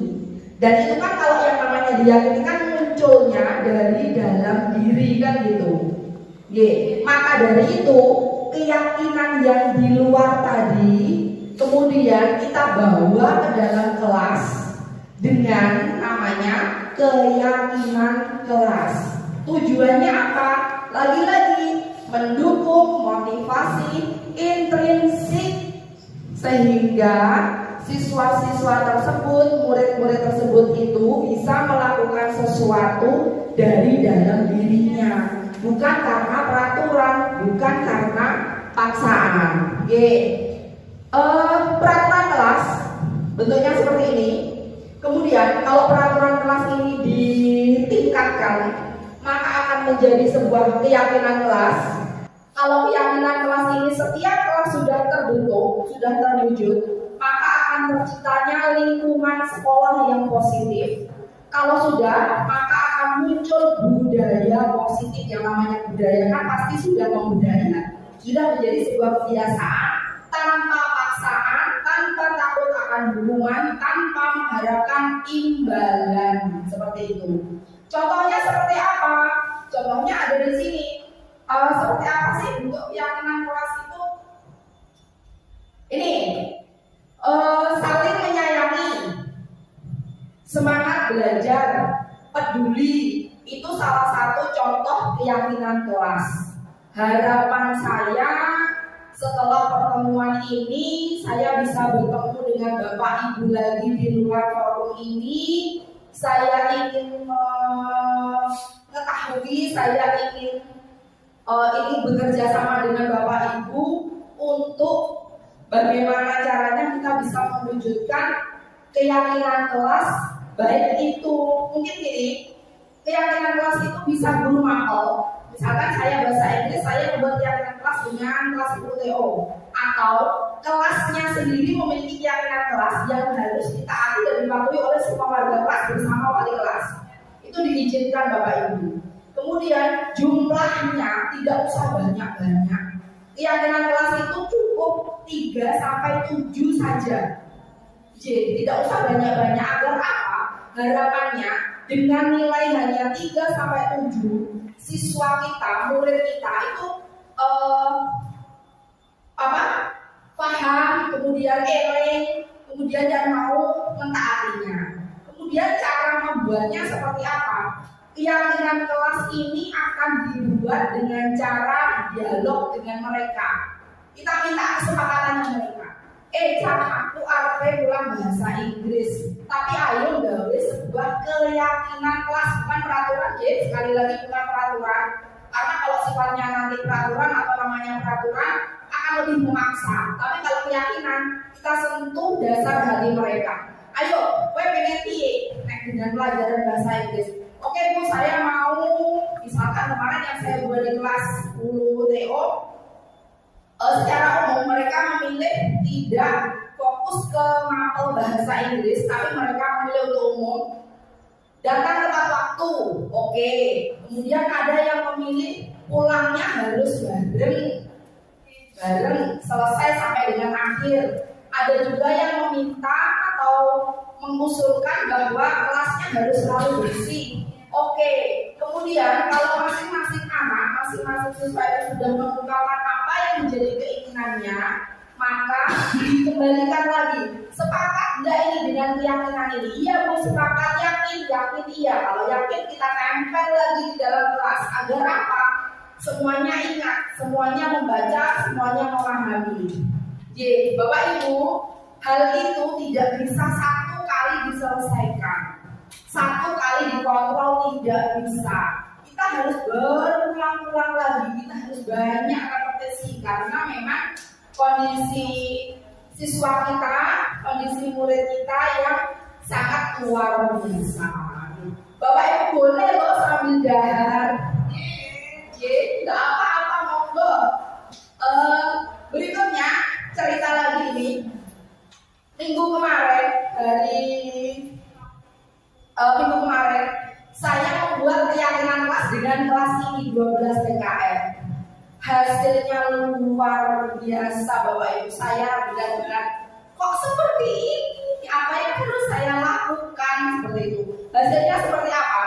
Dan itu kan kalau yang namanya diyakini kan munculnya dari dalam diri kan gitu. Maka dari itu keyakinan yang di luar tadi kemudian kita bawa ke dalam kelas dengan namanya keyakinan kelas. Tujuannya apa? Lagi-lagi mendukung motivasi intrinsik sehingga siswa-siswa tersebut, murid-murid tersebut itu bisa melakukan sesuatu dari dalam dirinya, bukan karena peraturan, bukan karena paksaan. Peraturan kelas bentuknya seperti ini. Kemudian kalau peraturan kelas ini ditingkatkan, maka akan menjadi sebuah keyakinan kelas. Kalau keyakinan kelas ini setiap kelas sudah terbentuk, sudah terwujud, maka akan terciptanya lingkungan sekolah yang positif. Kalau sudah, maka akan muncul budaya positif. Yang namanya budaya kan pasti sudah membudaya, sudah menjadi sebuah kebiasaan tanpa paksaan, tanpa takut akan hubungan, tanpa mengharapkan imbalan seperti itu. Contohnya seperti apa? Contohnya ada di sini. Seperti apa sih bentuk keyakinan kelas itu? Ini. Saling menyayangi, semangat belajar, peduli, itu salah satu contoh keyakinan kelas. Harapan saya setelah pertemuan ini saya bisa bertemu dengan Bapak Ibu lagi di luar forum ini. Saya ingin mengetahui, saya ingin bekerja sama dengan Bapak Ibu untuk bagaimana caranya kita bisa mewujudkan keyakinan kelas. Baik itu mungkin gini, keyakinan kelas itu bisa berumah. Misalkan saya bahasa Inggris, saya membuat keyakinan kelas dengan kelas 10 TO, atau kelasnya sendiri memiliki keyakinan kelas yang harus ditaati dan dipatuhi oleh semua warga kelas bersama wali kelas. Itu diizinkan Bapak Ibu. Kemudian jumlahnya tidak usah banyak-banyak. Keyakinan kelas itu cukup 3-7 saja. Jadi tidak usah banyak-banyak. Agar apa? Harapannya dengan nilai hanya 3-7, siswa kita, murid kita itu paham, kemudian kemudian dan mau mentaatinya. Kemudian cara membuatnya seperti apa? Keyakinan kelas ini akan dibuat dengan cara dialog dengan mereka. Kita minta kesepakatannya mereka. Aku arep ulang bahasa Inggris, tapi ayo gawe sebuah keyakinan kelas, bukan peraturan. Jadi sekali lagi bukan peraturan, karena kalau sifatnya nanti peraturan atau namanya peraturan akan lebih memaksa. Tapi kalau keyakinan, kita sentuh dasar hati mereka. Ayo, gue pengen piye dengan pelajaran bahasa Inggris. Oke Bu, saya mau, misalkan kemarin yang saya buat di kelas 10 TO, secara umum mereka memilih tidak fokus ke mapel bahasa Inggris, tapi mereka memilih untuk umum datang tepat waktu Oke, kemudian ada yang memilih pulangnya harus bareng selesai sampai dengan akhir. Ada juga yang meminta atau mengusulkan bahwa kelasnya harus selalu bersih. Oke, kemudian kalau masing-masing anak, masing-masing siswa itu sudah mengungkapkan apa yang menjadi keinginannya, maka dikembalikan lagi. Sepakat enggak ini dengan keyakinan ini? Iya Bu, sepakat, yakin iya. Kalau yakin kita tempel lagi di dalam kelas. Agar apa? Semuanya ingat, semuanya membaca, semuanya memahami. Jadi Bapak Ibu, hal itu tidak bisa satu kali diselesaikan, satu kali dikontrol, tidak bisa. Kita harus berulang-ulang lagi, kita harus banyak repetisi karena memang kondisi siswa kita, kondisi murid kita yang sangat luar biasa. Bapak Ibu boleh loh sambil dahar, nggak apa-apa, monggo. Berikutnya cerita lagi ini. Minggu kemarin saya membuat keyakinan kelas dengan kelas ini 12 PKM. Hasilnya luar biasa Bapak Ibu. Saya benar-benar kok seperti ini? Apa yang harus saya lakukan seperti itu? Hasilnya seperti apa?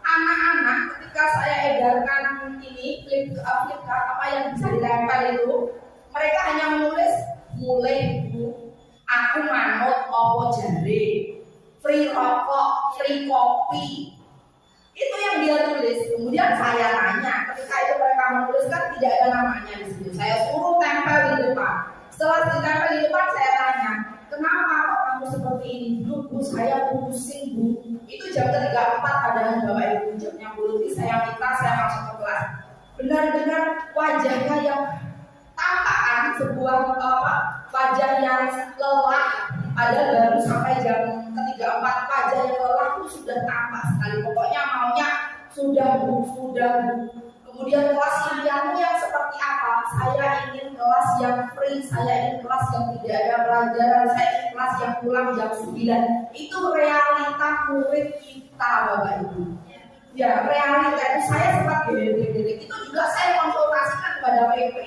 Anak-anak ketika saya edarkan ini flip apa yang bisa ditempel itu, mereka hanya menulis mulai Bu, aku manut opo jare, free rokok, free kopi. Itu yang dia tulis. Kemudian saya tanya, ketika itu mereka menuliskan tidak ada namanya di situ. Saya suruh tempel di depan. Setelah ditempel di depan, saya tanya, kenapa kok kamu seperti ini? Bu, saya pusing Bu. Itu jam 3.4 padahal Bapak Ibu jamnya puluh. Saya minta, saya masuk ke kelas. Benar-benar wajahnya yang tampakan sebuah wajah yang lelah. Padahal baru sampai jam 3.4 wajah yang lelah itu sudah tampak sekali. Pokoknya maunya sudah Bu. Kemudian kelas impianmu yang seperti apa? Saya ingin kelas yang free, saya ingin kelas yang tidak ada pelajaran, saya ingin kelas yang pulang jam 9. Itu realita murid kita Bapak Ibu. Ya, realita itu saya sempat gede-gede. Itu juga saya konsultasikan kepada PP.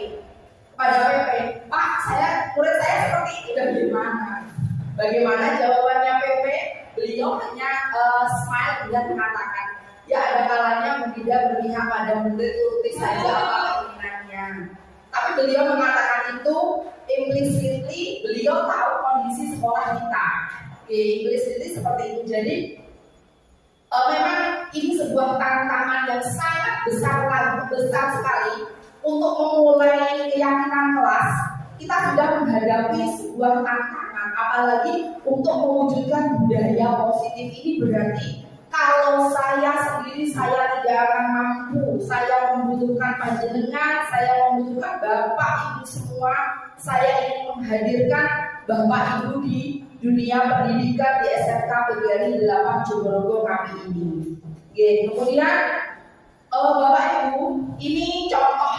Pak, murid saya seperti ini bagaimana? Bagaimana jawabannya PP? Beliau hanya smile dan mengatakan, ya ada kalanya tidak berpihak pada murid, turuti saja apa keinginannya. Tapi beliau mengatakan itu implicitly, beliau tahu kondisi sekolah kita. Implicitly seperti itu. Jadi memang ini sebuah tantangan yang sangat besar sekali untuk memulai keyakinan kelas. Kita sudah menghadapi sebuah tantangan, apalagi untuk mewujudkan budaya positif ini berarti kalau saya sendiri saya tidak akan mampu, saya membutuhkan panjenengan, saya membutuhkan Bapak Ibu semua, saya ingin menghadirkan Bapak Ibu di dunia pendidikan di SMK PGRI 8 Jogorogo kami ini. Oke, kemudian Bapak Ibu, ini contoh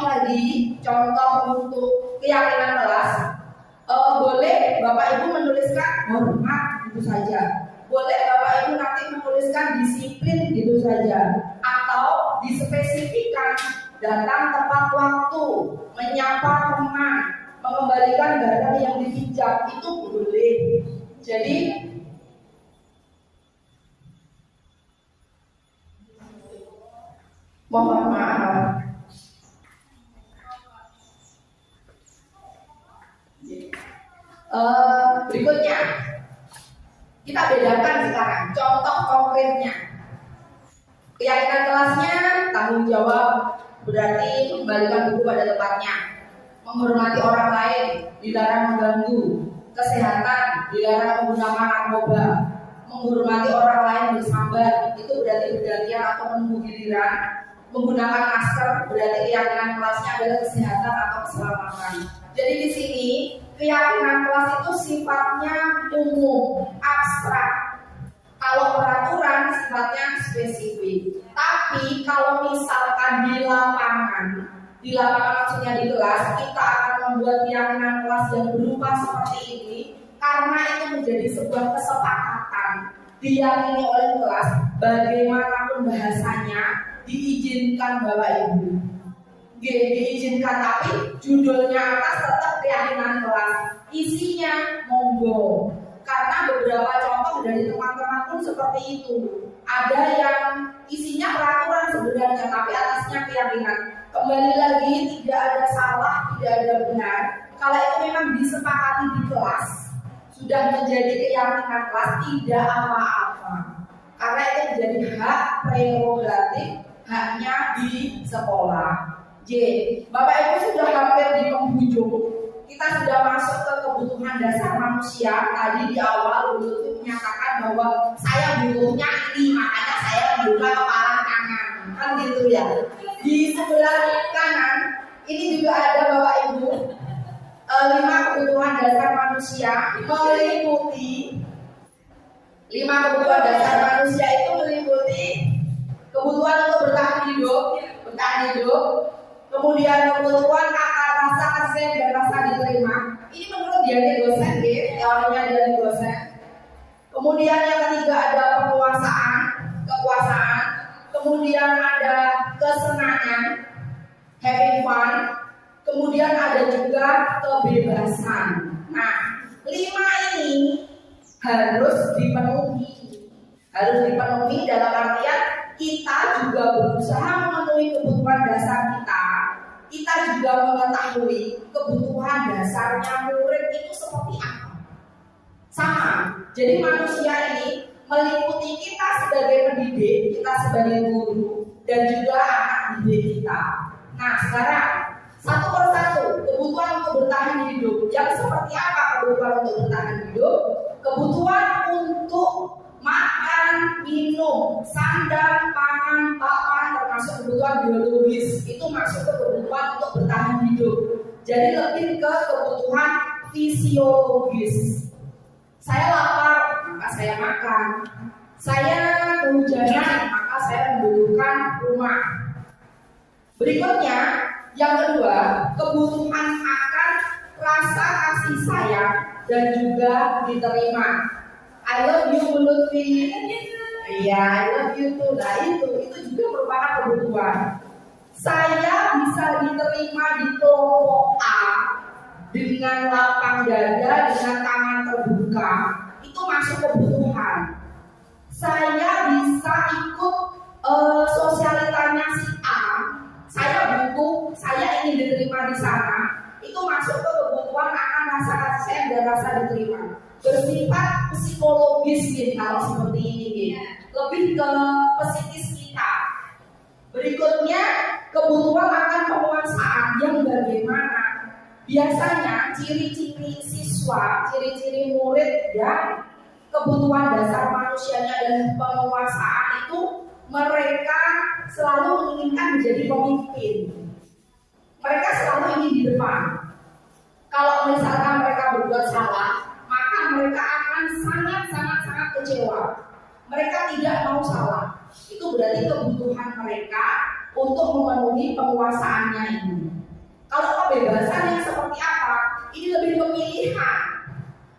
untuk keyakinan kelas. Boleh Bapak Ibu menuliskan hormat gitu saja. Boleh Bapak Ibu nanti menuliskan disiplin gitu saja. Atau dispesifikkan datang tepat waktu, menyapa teman, mengembalikan barang yang dipinjam, itu boleh. Jadi mohon maaf. Berikutnya kita bedakan sekarang contoh konkretnya. Keyakinan kelasnya tanggung jawab berarti mengembalikan buku pada tempatnya, menghormati orang lain, dilarang mengganggu, kesehatan, dilarang menggunakan narkoba, menghormati orang lain bersabar, itu berarti bergantian atau menunggu giliran, menggunakan masker berarti keyakinan kelasnya adalah kesehatan atau keselamatan. Jadi di sini keyakinan kelas itu sifatnya umum, abstrak. Kalau peraturan sifatnya spesifik. Tapi kalau misalkan di lapangan maksudnya di kelas, kita akan membuat keyakinan kelas yang berupa seperti ini karena itu menjadi sebuah kesepakatan diyakini oleh kelas bagaimanapun bahasanya diizinkan Bapak Ibu. Diizinkan, tapi judulnya atas tetap keyakinan kelas. Isinya monggo. Karena beberapa contoh dari teman-teman pun seperti itu. Ada yang isinya peraturan sebenarnya, tapi atasnya keyakinan. Kembali lagi, tidak ada salah, tidak ada benar. Kalau itu memang disepakati di kelas, sudah menjadi keyakinan kelas, tidak apa-apa. Karena itu menjadi hak prerogatif, haknya di sekolah. J. Bapak Ibu sudah hampir di penghujung. Kita sudah masuk ke kebutuhan dasar manusia. Tadi di awal Lutfi menyatakan bahwa saya butuhnya ini, makanya saya membuka kepala kanan, kan gitu ya. Di sebelah kanan ini juga ada Bapak Ibu 5 kebutuhan dasar manusia meliputi 5 kebutuhan dasar manusia itu meliputi kebutuhan untuk bertahan hidup, kemudian kebutuhan akal rasa kasih dan rasa diterima. Ini menurut dia dosen, teorinya dari dosen. Kemudian yang ketiga ada kekuasaan. Kemudian ada kesenangan, having fun. Kemudian ada juga kebebasan. Nah, 5 ini harus dipenuhi dalam artian kita juga berusaha memenuhi kebutuhan dasar kita. Kita juga mengetahui kebutuhan dasarnya murid itu seperti apa. Sama. Jadi manusia ini meliputi kita sebagai pendidik, kita sebagai guru, dan juga anak didik kita. Nah, sekarang satu persatu kebutuhan untuk bertahan hidup. Yang seperti apa kebutuhan untuk bertahan hidup? Kebutuhan untuk makan, minum, sandang, pangan, papan, termasuk kebutuhan biologis. Itu masuk ke kebutuhan untuk bertahan hidup. Jadi lebih ke kebutuhan fisiologis. Saya lapar, maka saya makan. Saya kehujanan, maka saya membutuhkan rumah. Berikutnya, yang kedua, kebutuhan akan rasa kasih sayang dan juga diterima. I love you, Lutfi. Iya, I love you too. Nah itu juga merupakan kebutuhan. Saya bisa diterima di kelompok A dengan lapang dada, dengan tangan terbuka. Itu masuk kebutuhan. Saya bisa ikut sosialitanya si A. Saya ingin diterima di sana. Itu masuk ke kebutuhan akan rasa kasih sayang dan rasa diterima. Bersifat psikologis gitu, kalau seperti ini gitu. Lebih ke psikis kita. Berikutnya kebutuhan akan penguasaan yang bagaimana. Biasanya ciri-ciri siswa, ciri-ciri murid yang kebutuhan dasar manusianya dan penguasaan itu mereka selalu menginginkan menjadi pemimpin. Mereka selalu ingin di depan. Kalau misalkan mereka berbuat salah, maka mereka akan sangat kecewa. Mereka tidak mau salah. Itu berarti kebutuhan mereka untuk memenuhi penguasaannya ini. Kalau kebebasan yang seperti apa? Ini lebih pemilihan.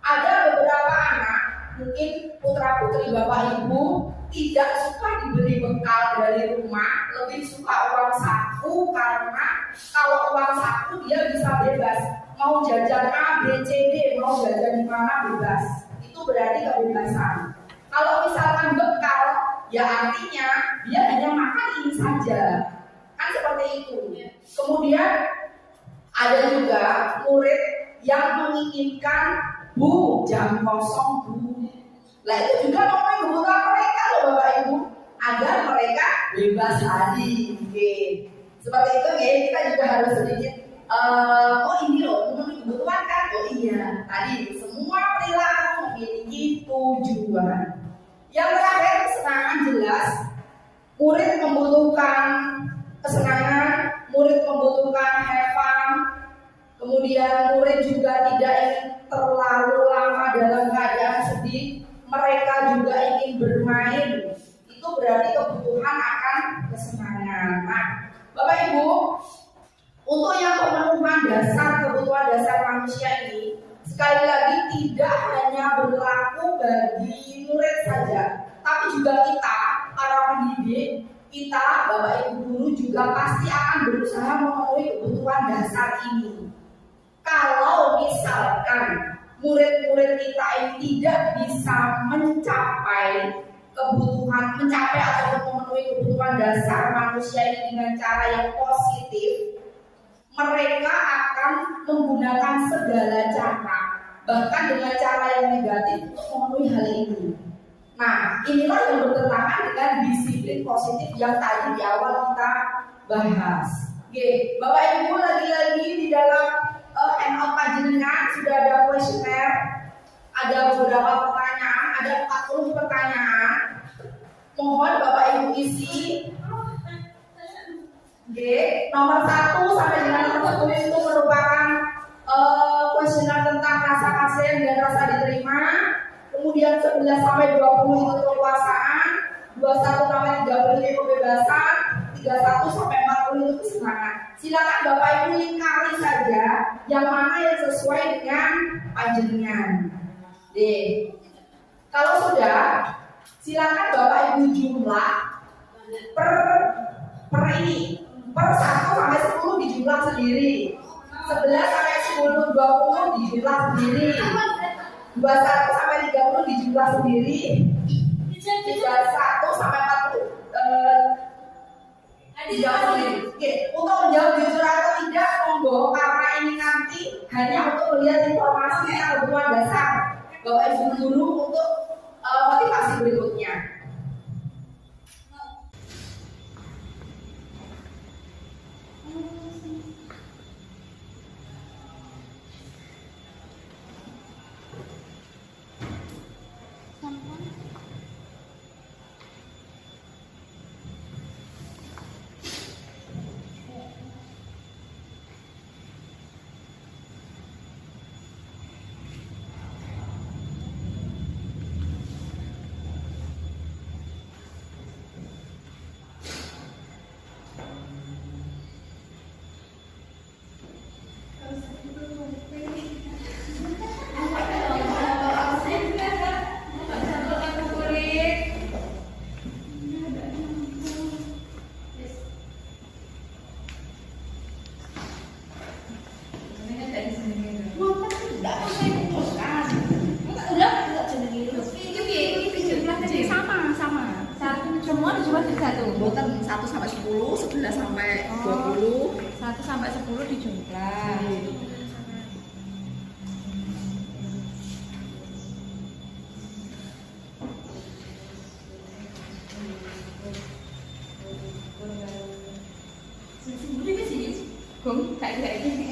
Ada beberapa anak, mungkin putra putri bapak ibu tidak suka diberi bekal dari rumah, lebih suka uang saku karena kalau uang saku dia bisa bebas. Mau jajan A, B, C, D, mau jajan di mana bebas. Itu berarti kebebasan. Kalau misalkan bekal, ya artinya dia hanya makan ini saja. Kan seperti itu. Kemudian ada juga murid yang menginginkan Bu, jam kosong Bu. Nah itu juga memenuhi kebutuhan mereka loh Bapak Ibu, agar mereka bebas tadi. Seperti itu ya, kita juga harus sedikit oh ini loh memenuhi kebutuhan kan? Oh iya, tadi semua perilaku memiliki tujuan. Yang terakhir kesenangan jelas. Murid membutuhkan kesenangan, murid membutuhkan have fun. Kemudian murid juga tidak ingin terlalu lama dalam keadaan sedih. Mereka juga ingin bermain. Itu berarti kebutuhan akan kesenangan. Nah, Bapak Ibu, untuk yang pemenuhan dasar kebutuhan dasar manusia ini, sekali lagi tidak hanya berlaku bagi murid saja, tapi juga kita Bapak Ibu guru juga pasti akan berusaha memenuhi kebutuhan dasar ini. Kalau misalkan murid-murid kita ini tidak bisa mencapai ataupun memenuhi kebutuhan dasar manusia ini dengan cara yang positif, mereka akan menggunakan segala cara, bahkan dengan cara yang negatif untuk memenuhi hal ini. Nah, inilah yang bertentangan dengan disiplin positif yang tadi di awal kita bahas. Oke, Bapak Ibu, lagi-lagi di dalam handout panjenengan sudah ada kuesioner, ada beberapa pertanyaan, ada 40 pertanyaan. Mohon Bapak Ibu isi. Oke, nomor 1 sampai dengan nomor 10 itu merupakan kuesioner tentang rasa kasihan dan rasa diterima. Kemudian 11 sampai 20 itu kekuasaan, 21 sampai 30 itu kebebasan, 31 sampai 40 itu kesenangan. Silakan Bapak Ibu lingkari saja yang mana yang sesuai dengan panjenengan. D. Kalau sudah, silakan Bapak Ibu jumlah per ini, per 1 sampai 10 dijumlah sendiri, 11 sampai 10, 20 dijumlah sendiri, 21 sampai 30 dijumlah sendiri, 31 sampai 40 Oke, untuk menjawab jujur atau tidak, monggo, karena ini nanti hanya untuk melihat informasi yang kebutuhan dasar Bapak Ibu guru untuk motivasi berikutnya. Semua dijual di satu. Boten 1 sampai 10, 11 sampai 20. 1 sampai 10 dijumlah. Gong, kayak gini.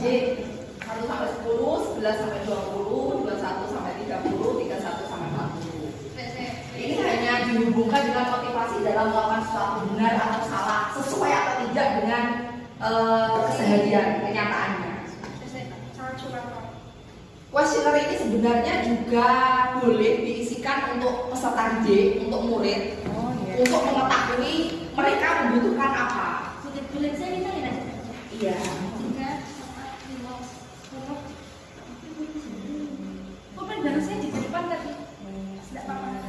J 1 sampai 10, 11 sampai 20, 21 sampai 30, 31 sampai 40. Ini hanya dihubungkan dengan motivasi dalam melakukan sesuatu benar atau salah, sesuai atau tidak dengan keseharian kenyataannya. Kuesioner ini sebenarnya juga boleh diisikan untuk peserta didik, untuk murid, untuk mengetahui mereka membutuhkan apa. Iya. Barang saya di depan tadi. Tidak apa-apa.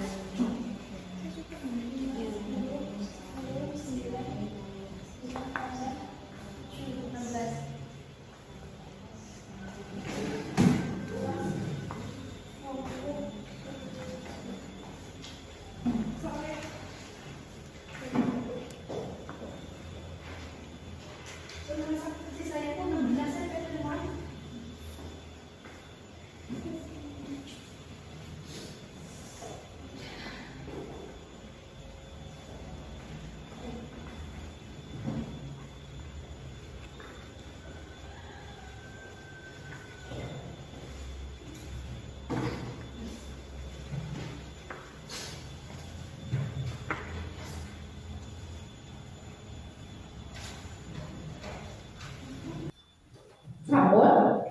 Sampun.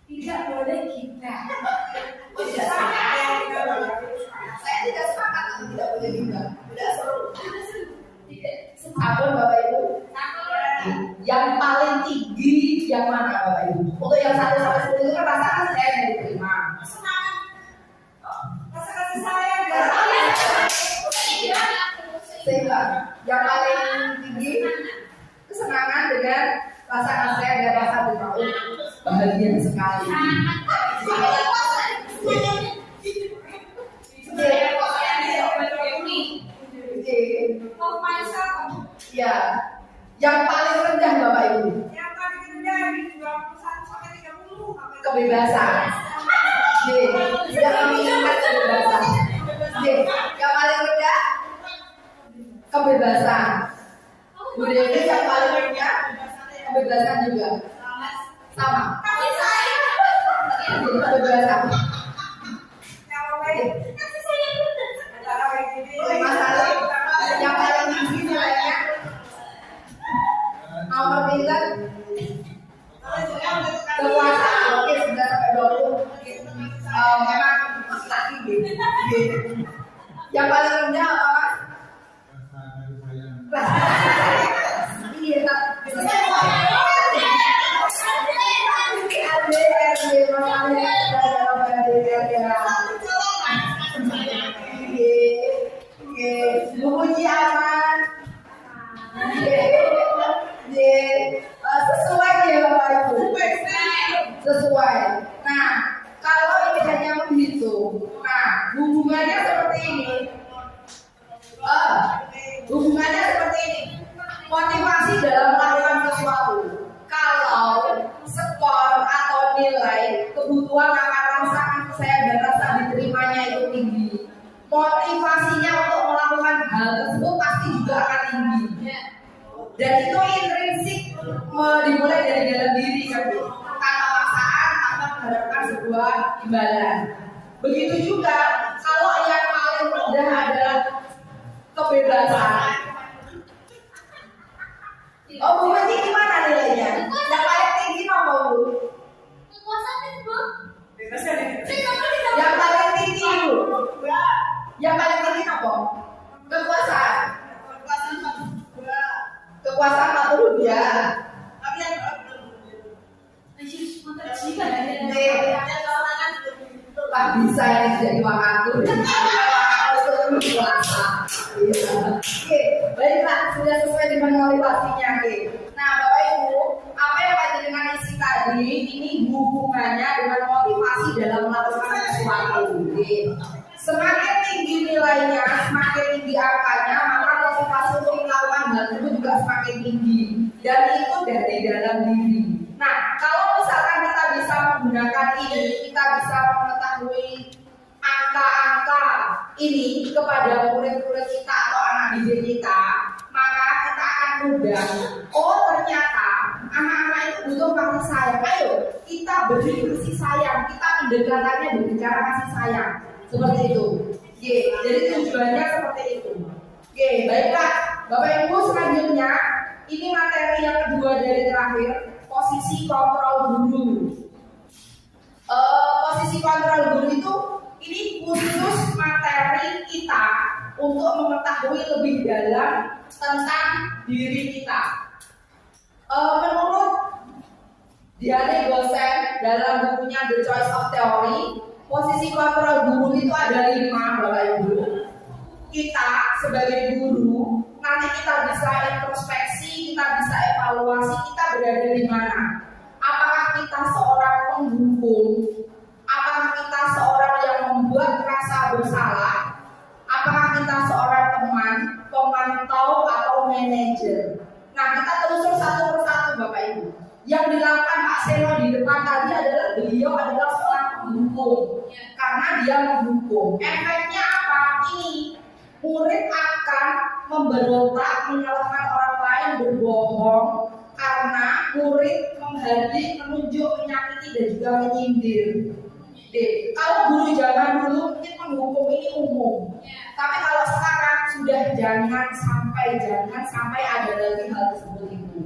Tidak boleh kita. Saya tidak sepakat untuk tidak boleh kita. Tidak seru. Sabun Bapak Ibu. Yang paling tinggi yang mana Bapak Ibu? Untuk yang 1 sampai 10 itu kan rasakan saya yang diterima. Rasa kasih sayang. Sehingga yang paling tinggi kesenangan dengan rasa kasih dan rasa berkau bahagia sekali. Ya, yang paling rendah Bapak Ibu. Yang paling rendah di 21 sampai 30. Kebebasan. Tidak menginginkan kebebasan. Yang paling rendah kebebasan. Budaya yang paling rendah kebebasan juga. Sama. Kasih sayang. Kebebasan. Kasih sayang. Masalah yang paling tinggi nilainya nomor 9 kekuasaan. Oke, 9 sampai 20 memang laki gitu. Yang paling rendah apa? Iya, memuji aman, sesuai ya Bapak Ibu, sesuai. Nah, kalau ini hanya menghitung, nah hubungannya seperti ini, hubungannya seperti ini. Motivasi dalam melakukan sesuatu. Kalau skor atau nilai kebutuhan akan rasakan saya dan rasa diterimanya itu tinggi, motivasinya untuk melakukan hal tersebut pasti juga akan tinggi. Dan itu intrinsik dimulai dari dalam diri kan, tanpa paksaan, tanpa mengharapkan sebuah imbalan. Begitu juga kalau yang paling rendah adalah kebebasan. Oh, Bu Mati gimana nilainya? Yang paling tinggi apa Bu? Kekuasaan itu, Bu. Yang paling tinggi Bu. Yang paling tinggi apa? Kekuasaan. Kekuasaan 40 ya. Tak bisa ini jadi waktu. Oke, baiklah, sudah sesuai dengan motivasinya. Nah, Bapak Ibu, apa yang ada dengan isi tadi ini hubungannya dengan motivasi dalam melakukan sesuatu. Semakin tinggi nilainya, semakin tinggi angkanya, maka motivasi untuk melakukan hal itu juga semakin tinggi. Dan itu dari dalam diri. Nah, kalau misalkan kita bisa menggunakan ini, kita bisa mengetahui angka-angka ini kepada murid-murid kita atau anak didik kita, maka kita akan mudah. Oh, ternyata anak-anak itu butuh kasih sayang. Ayo kita beri kasih sayang, kita mendekatkannya berbicara kasih sayang. Seperti itu. Jadi tujuannya seperti itu. Baiklah. Bapak Ibu, selanjutnya ini materi yang kedua dari terakhir, posisi kontrol guru. Posisi kontrol guru itu ini khusus materi kita untuk mengetahui lebih dalam tentang diri kita. Menurut Diane Gosen dalam bukunya The Choice of Theory, posisi kontrol guru itu ada 5, Bapak Ibu. Kita sebagai guru nanti kita bisa introspeksi, kita bisa evaluasi kita berada di mana. Apakah kita seorang penghukum? Apakah kita seorang yang membuat rasa bersalah? Apakah kita seorang teman, pemantau, atau manajer? Nah, kita telusur satu persatu, Bapak Ibu. Yang dilakukan Pak Seno di depan tadi adalah beliau adalah seorang penghukum, karena dia menghukum. Efeknya apa? Ini murid akan memberontak, menyalahkan orang lain, berbohong, karena murid menghardik, menunjuk, menyakiti, dan juga menyindir. Kalau guru zaman dulu mungkin menghukum ini umum, tapi kalau sekarang sudah jangan sampai ada lagi hal tersebut itu.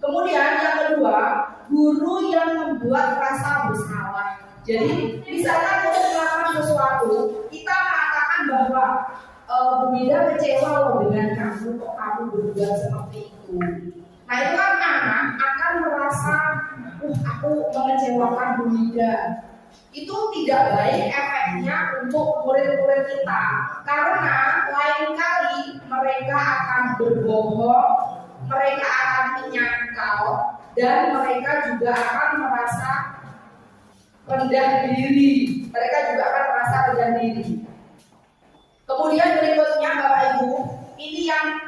Kemudian yang kedua, guru yang membuat rasa bersalah. Jadi misalkan kita melakukan sesuatu, kita mengatakan bahwa Bu Mida kecewa loh dengan kamu, kok kamu berbuat seperti itu. Nah itu kan anak akan merasa, aku mengecewakan Bu Mida. Itu tidak baik efeknya untuk murid-murid kita, karena lain kali mereka akan berbohong, mereka akan menyangkal, dan mereka juga akan merasa rendah diri. Mereka juga akan merasa rendah diri. Kemudian berikutnya Bapak Ibu, ini yang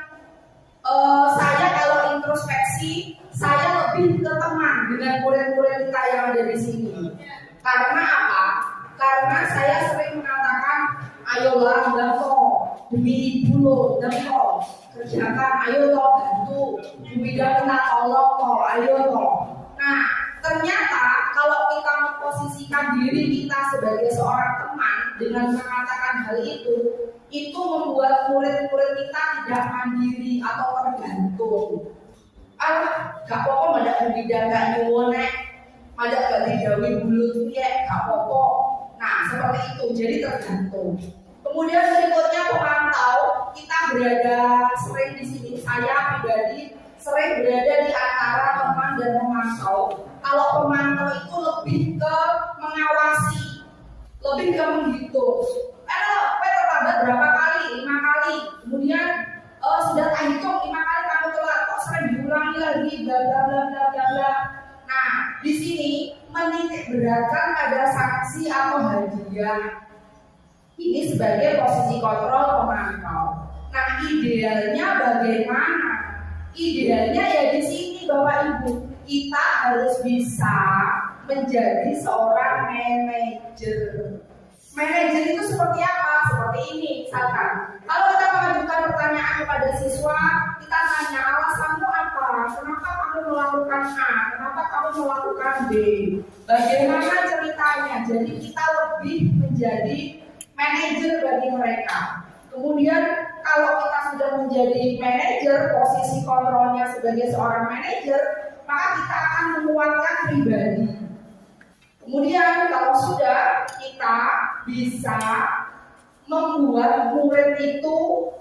saya kalau introspeksi, saya lebih ke teman dengan murid-murid kita yang ada di sini. Karena apa? Karena saya sering mengatakan, ayolah bantu demi ibu lo, demi lo kerjakan, ayo lo bantu, demi dan minta tolong lo, ayo lo. Nah, ternyata kalau kita memposisikan diri kita sebagai seorang teman dengan mengatakan hal itu membuat murid-murid kita tidak mandiri atau tergantung. Gak apa-apa ada bidang gak nyuwonek, ada gak didawi bulut ya, gak apa-apa. Nah, seperti itu, jadi tergantung. Kemudian berikutnya pemantau, kita berada sering di sini. Saya pribadi sering berada di antara teman dan pemantau. Kalau pemantau itu lebih ke mengawasi, lebih ke menghitung. Terlambat berapa kali? 5 kali. Kemudian sudah tak hitung 5 kali kamu telat, kok sering diulangi lagi, bla bla bla bla bla. Nah, di sini menitik beratkan pada sanksi atau hadiah. Ini sebagai posisi kontrol pemantau. Nah, idealnya bagaimana? Idealnya ya di sini Bapak Ibu, kita harus bisa menjadi seorang manajer. Manajer itu seperti apa? Seperti ini, misalkan. Kalau kita mengajukan pertanyaan kepada siswa, kita tanya alasanmu apa? Kenapa kamu melakukan A? Kenapa kamu melakukan B? Bagaimana ceritanya? Jadi kita lebih menjadi manajer bagi mereka. Kemudian kalau kita sudah menjadi manajer, posisi kontrolnya sebagai seorang manajer, maka kita akan menguatkan pribadi. Kemudian kalau sudah, kita bisa membuat murid itu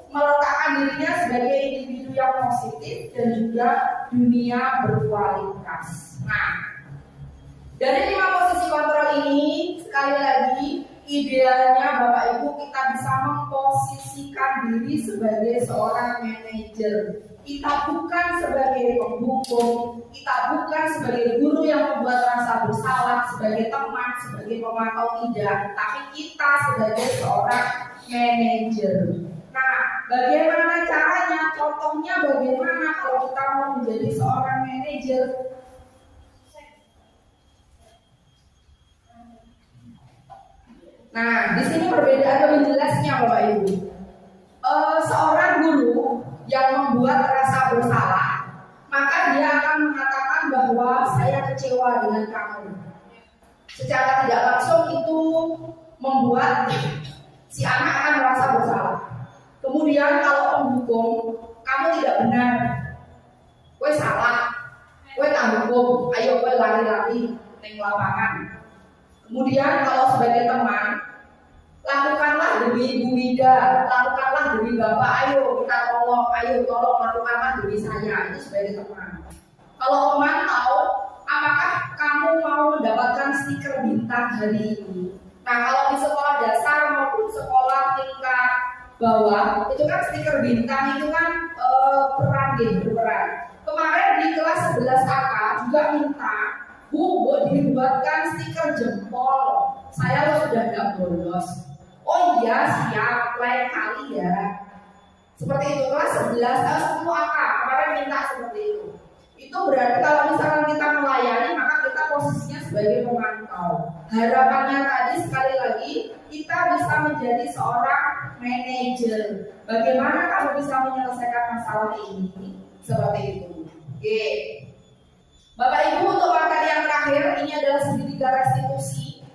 meletakkan dirinya sebagai individu yang positif dan juga dunia berkualitas. Nah, dari 5 posisi kontrol ini, sekali lagi, idealnya Bapak Ibu kita bisa memposisikan diri sebagai seorang manajer. Kita bukan sebagai penghukum, kita bukan sebagai guru yang membuat rasa bersalah, sebagai teman, sebagai pemantau, tidak. Tapi kita sebagai seorang manajer. Nah, bagaimana caranya? Contohnya bagaimana kalau kita mau menjadi seorang manajer? Nah, di sini perbedaan lebih jelasnya Bapak Ibu. Seorang guru yang membuat rasa bersalah, maka dia akan mengatakan bahwa saya kecewa dengan kamu. Secara tidak langsung itu membuat si anak akan merasa bersalah. Kemudian kalau penghukum, kamu kamu tidak benar, kowe salah, kowe tak hukum, ayo kowe lari-lari neng lapangan. Kemudian kalau sebagai teman, lakukanlah demi Ibu Wida, lakukanlah demi Bapak, ayo kita tolong, ayo tolong lakukanlah demi saya, itu sebagai teman. Kalau teman tahu, apakah kamu mau mendapatkan stiker bintang hari ini? Nah, kalau di sekolah dasar maupun sekolah tingkat bawah, itu kan stiker bintang itu kan berperan. Kemarin di kelas 11 AK juga minta, Bu, dibuatkan stiker jempol. Saya sudah tidak bolos. Oh iya, siap, lain kali ya. Seperti itu, kelas 11, 10 AK kemarin minta seperti itu. Itu berarti kalau misalkan kita melayani, maka kita posisinya sebagai pemantau. Harapannya tadi sekali lagi, kita bisa menjadi seorang manajer. Bagaimana kamu bisa menyelesaikan masalah ini? Seperti itu. Oke. Bapak Ibu, untuk materi yang terakhir, ini adalah segitiga restitusi.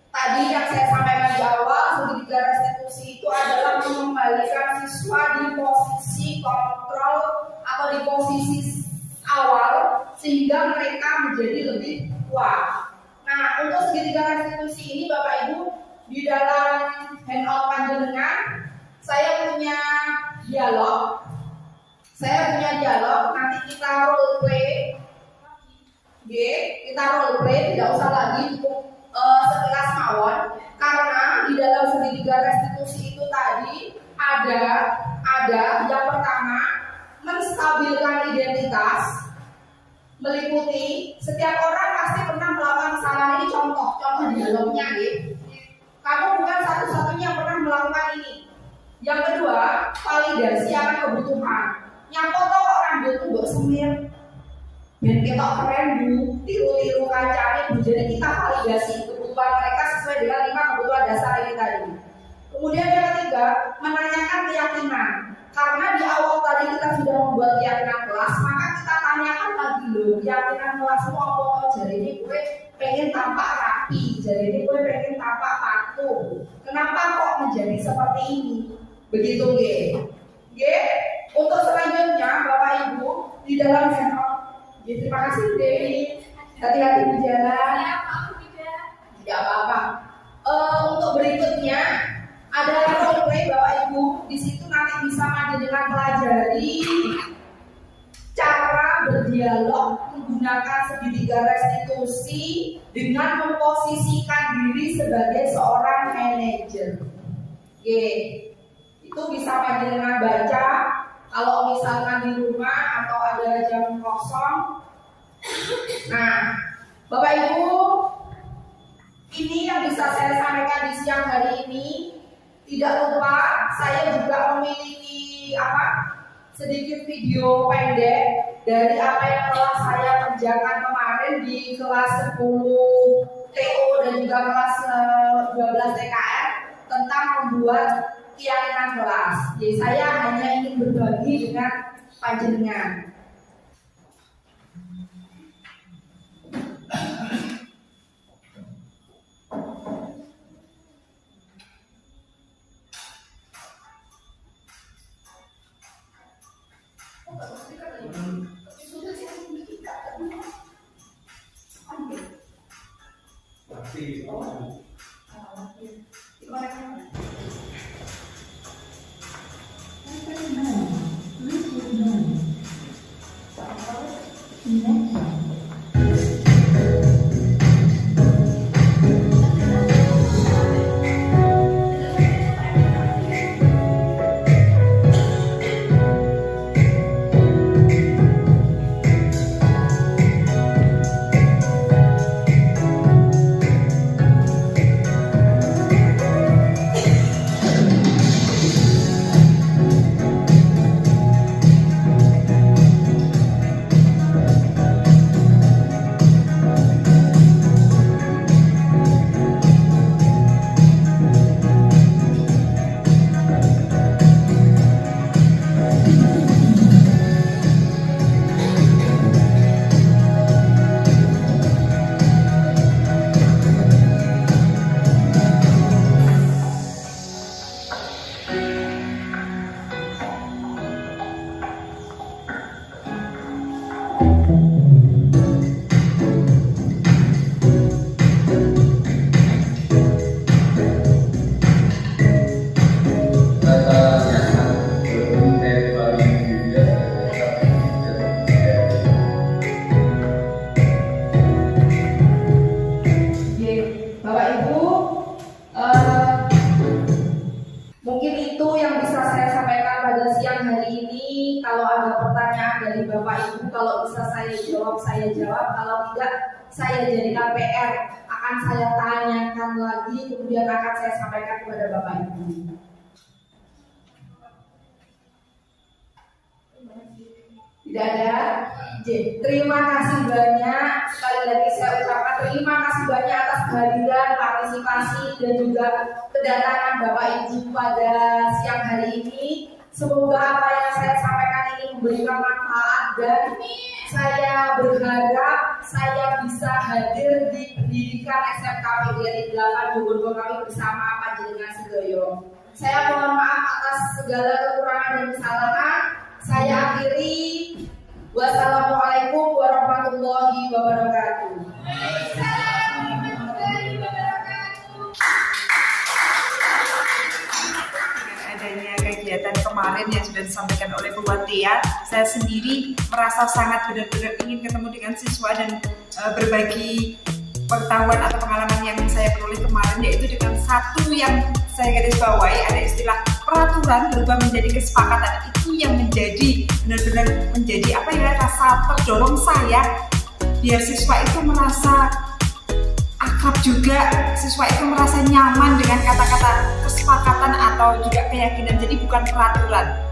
Tadi yang saya sampaikan di awal, segitiga restitusi itu adalah mengembalikan siswa di posisi kontrol atau di posisi awal sehingga mereka menjadi lebih kuat. Nah, untuk segitiga restitusi ini Bapak Ibu, di dalam handout panjenengan saya punya dialog. Nanti kita role play. Kita role play, tidak usah lagi cukup sekelas mawon, karena di dalam segitiga restitusi itu tadi ada yang pertama menstabilkan identitas, meliputi setiap orang pasti pernah melakukan kesalahan. Ini contoh dialognya gitu. Kamu bukan satu-satunya yang pernah melakukan ini. Yang kedua, validasi akan kebutuhan. Yang foto orang butuh buat semir dan kita keren bu, tiru-tiru kancane bu. Jadi kita validasi kebutuhan mereka sesuai dengan 5 kebutuhan dasar ini tadi. Kemudian yang ketiga, menanyakan keyakinan. Karena di awal tadi kita sudah membuat keyakinan kelas, maka kita tanyakan lagi loh, keyakinan kelasmu apa? Jadi ini gue pengen tampak rapi, jadi ini gue pengen tampak patuh. Kenapa kok menjadi seperti ini? Begitu G. Untuk selanjutnya Bapak Ibu di dalam handout. Terima kasih Dewi. Hati-hati di jalan. Tidak apa-apa. Untuk berikutnya ada role play Bapak Ibu. Di situ nanti bisa panjenengan pelajari cara berdialog menggunakan segitiga restitusi dengan memposisikan diri sebagai seorang manajer. Itu bisa panjenengan baca kalau misalkan di rumah atau ada jam kosong. Nah, Bapak Ibu, ini yang bisa saya sampaikan di siang hari ini. Tidak lupa saya juga memiliki sedikit video pendek dari apa yang telah saya kerjakan kemarin di kelas 10 TO dan juga kelas 12 TKR tentang membuat keyakinan kelas. Jadi saya hanya ingin berbagi dengan panjenengan. Kalau bisa saya jawab, kalau tidak saya jadikan PR, akan saya tanyakan lagi, kemudian akan saya sampaikan kepada Bapak Ibu. Tidak ada? Terima kasih banyak. Sekali lagi saya ucapkan terima kasih banyak atas kehadiran, partisipasi dan juga kedatangan Bapak Ibu pada siang hari ini. Semoga apa yang saya sampaikan ini memberikan manfaat dan saya berharap saya bisa hadir di pendidikan SMK PGRI 8 Bogor kami bersama Panjenengan Sedoyo. Saya mohon maaf atas segala kekurangan dan kesalahan. Saya akhiri. Wassalamualaikum warahmatullahi wabarakatuh. Adanya kegiatan kemarin yang sudah disampaikan oleh Bu Watia, saya sendiri merasa sangat benar-benar ingin ketemu dengan siswa dan berbagi pengetahuan atau pengalaman yang saya peroleh kemarin, yaitu dengan satu yang saya garis bawahi, ada istilah peraturan berubah menjadi kesepakatan. Itu yang menjadi benar-benar menjadi rasa terdorong saya, biar siswa itu merasa akrab juga, siswa itu merasa nyaman dengan kata-kata kesepakatan atau juga keyakinan. Jadi bukan peraturan.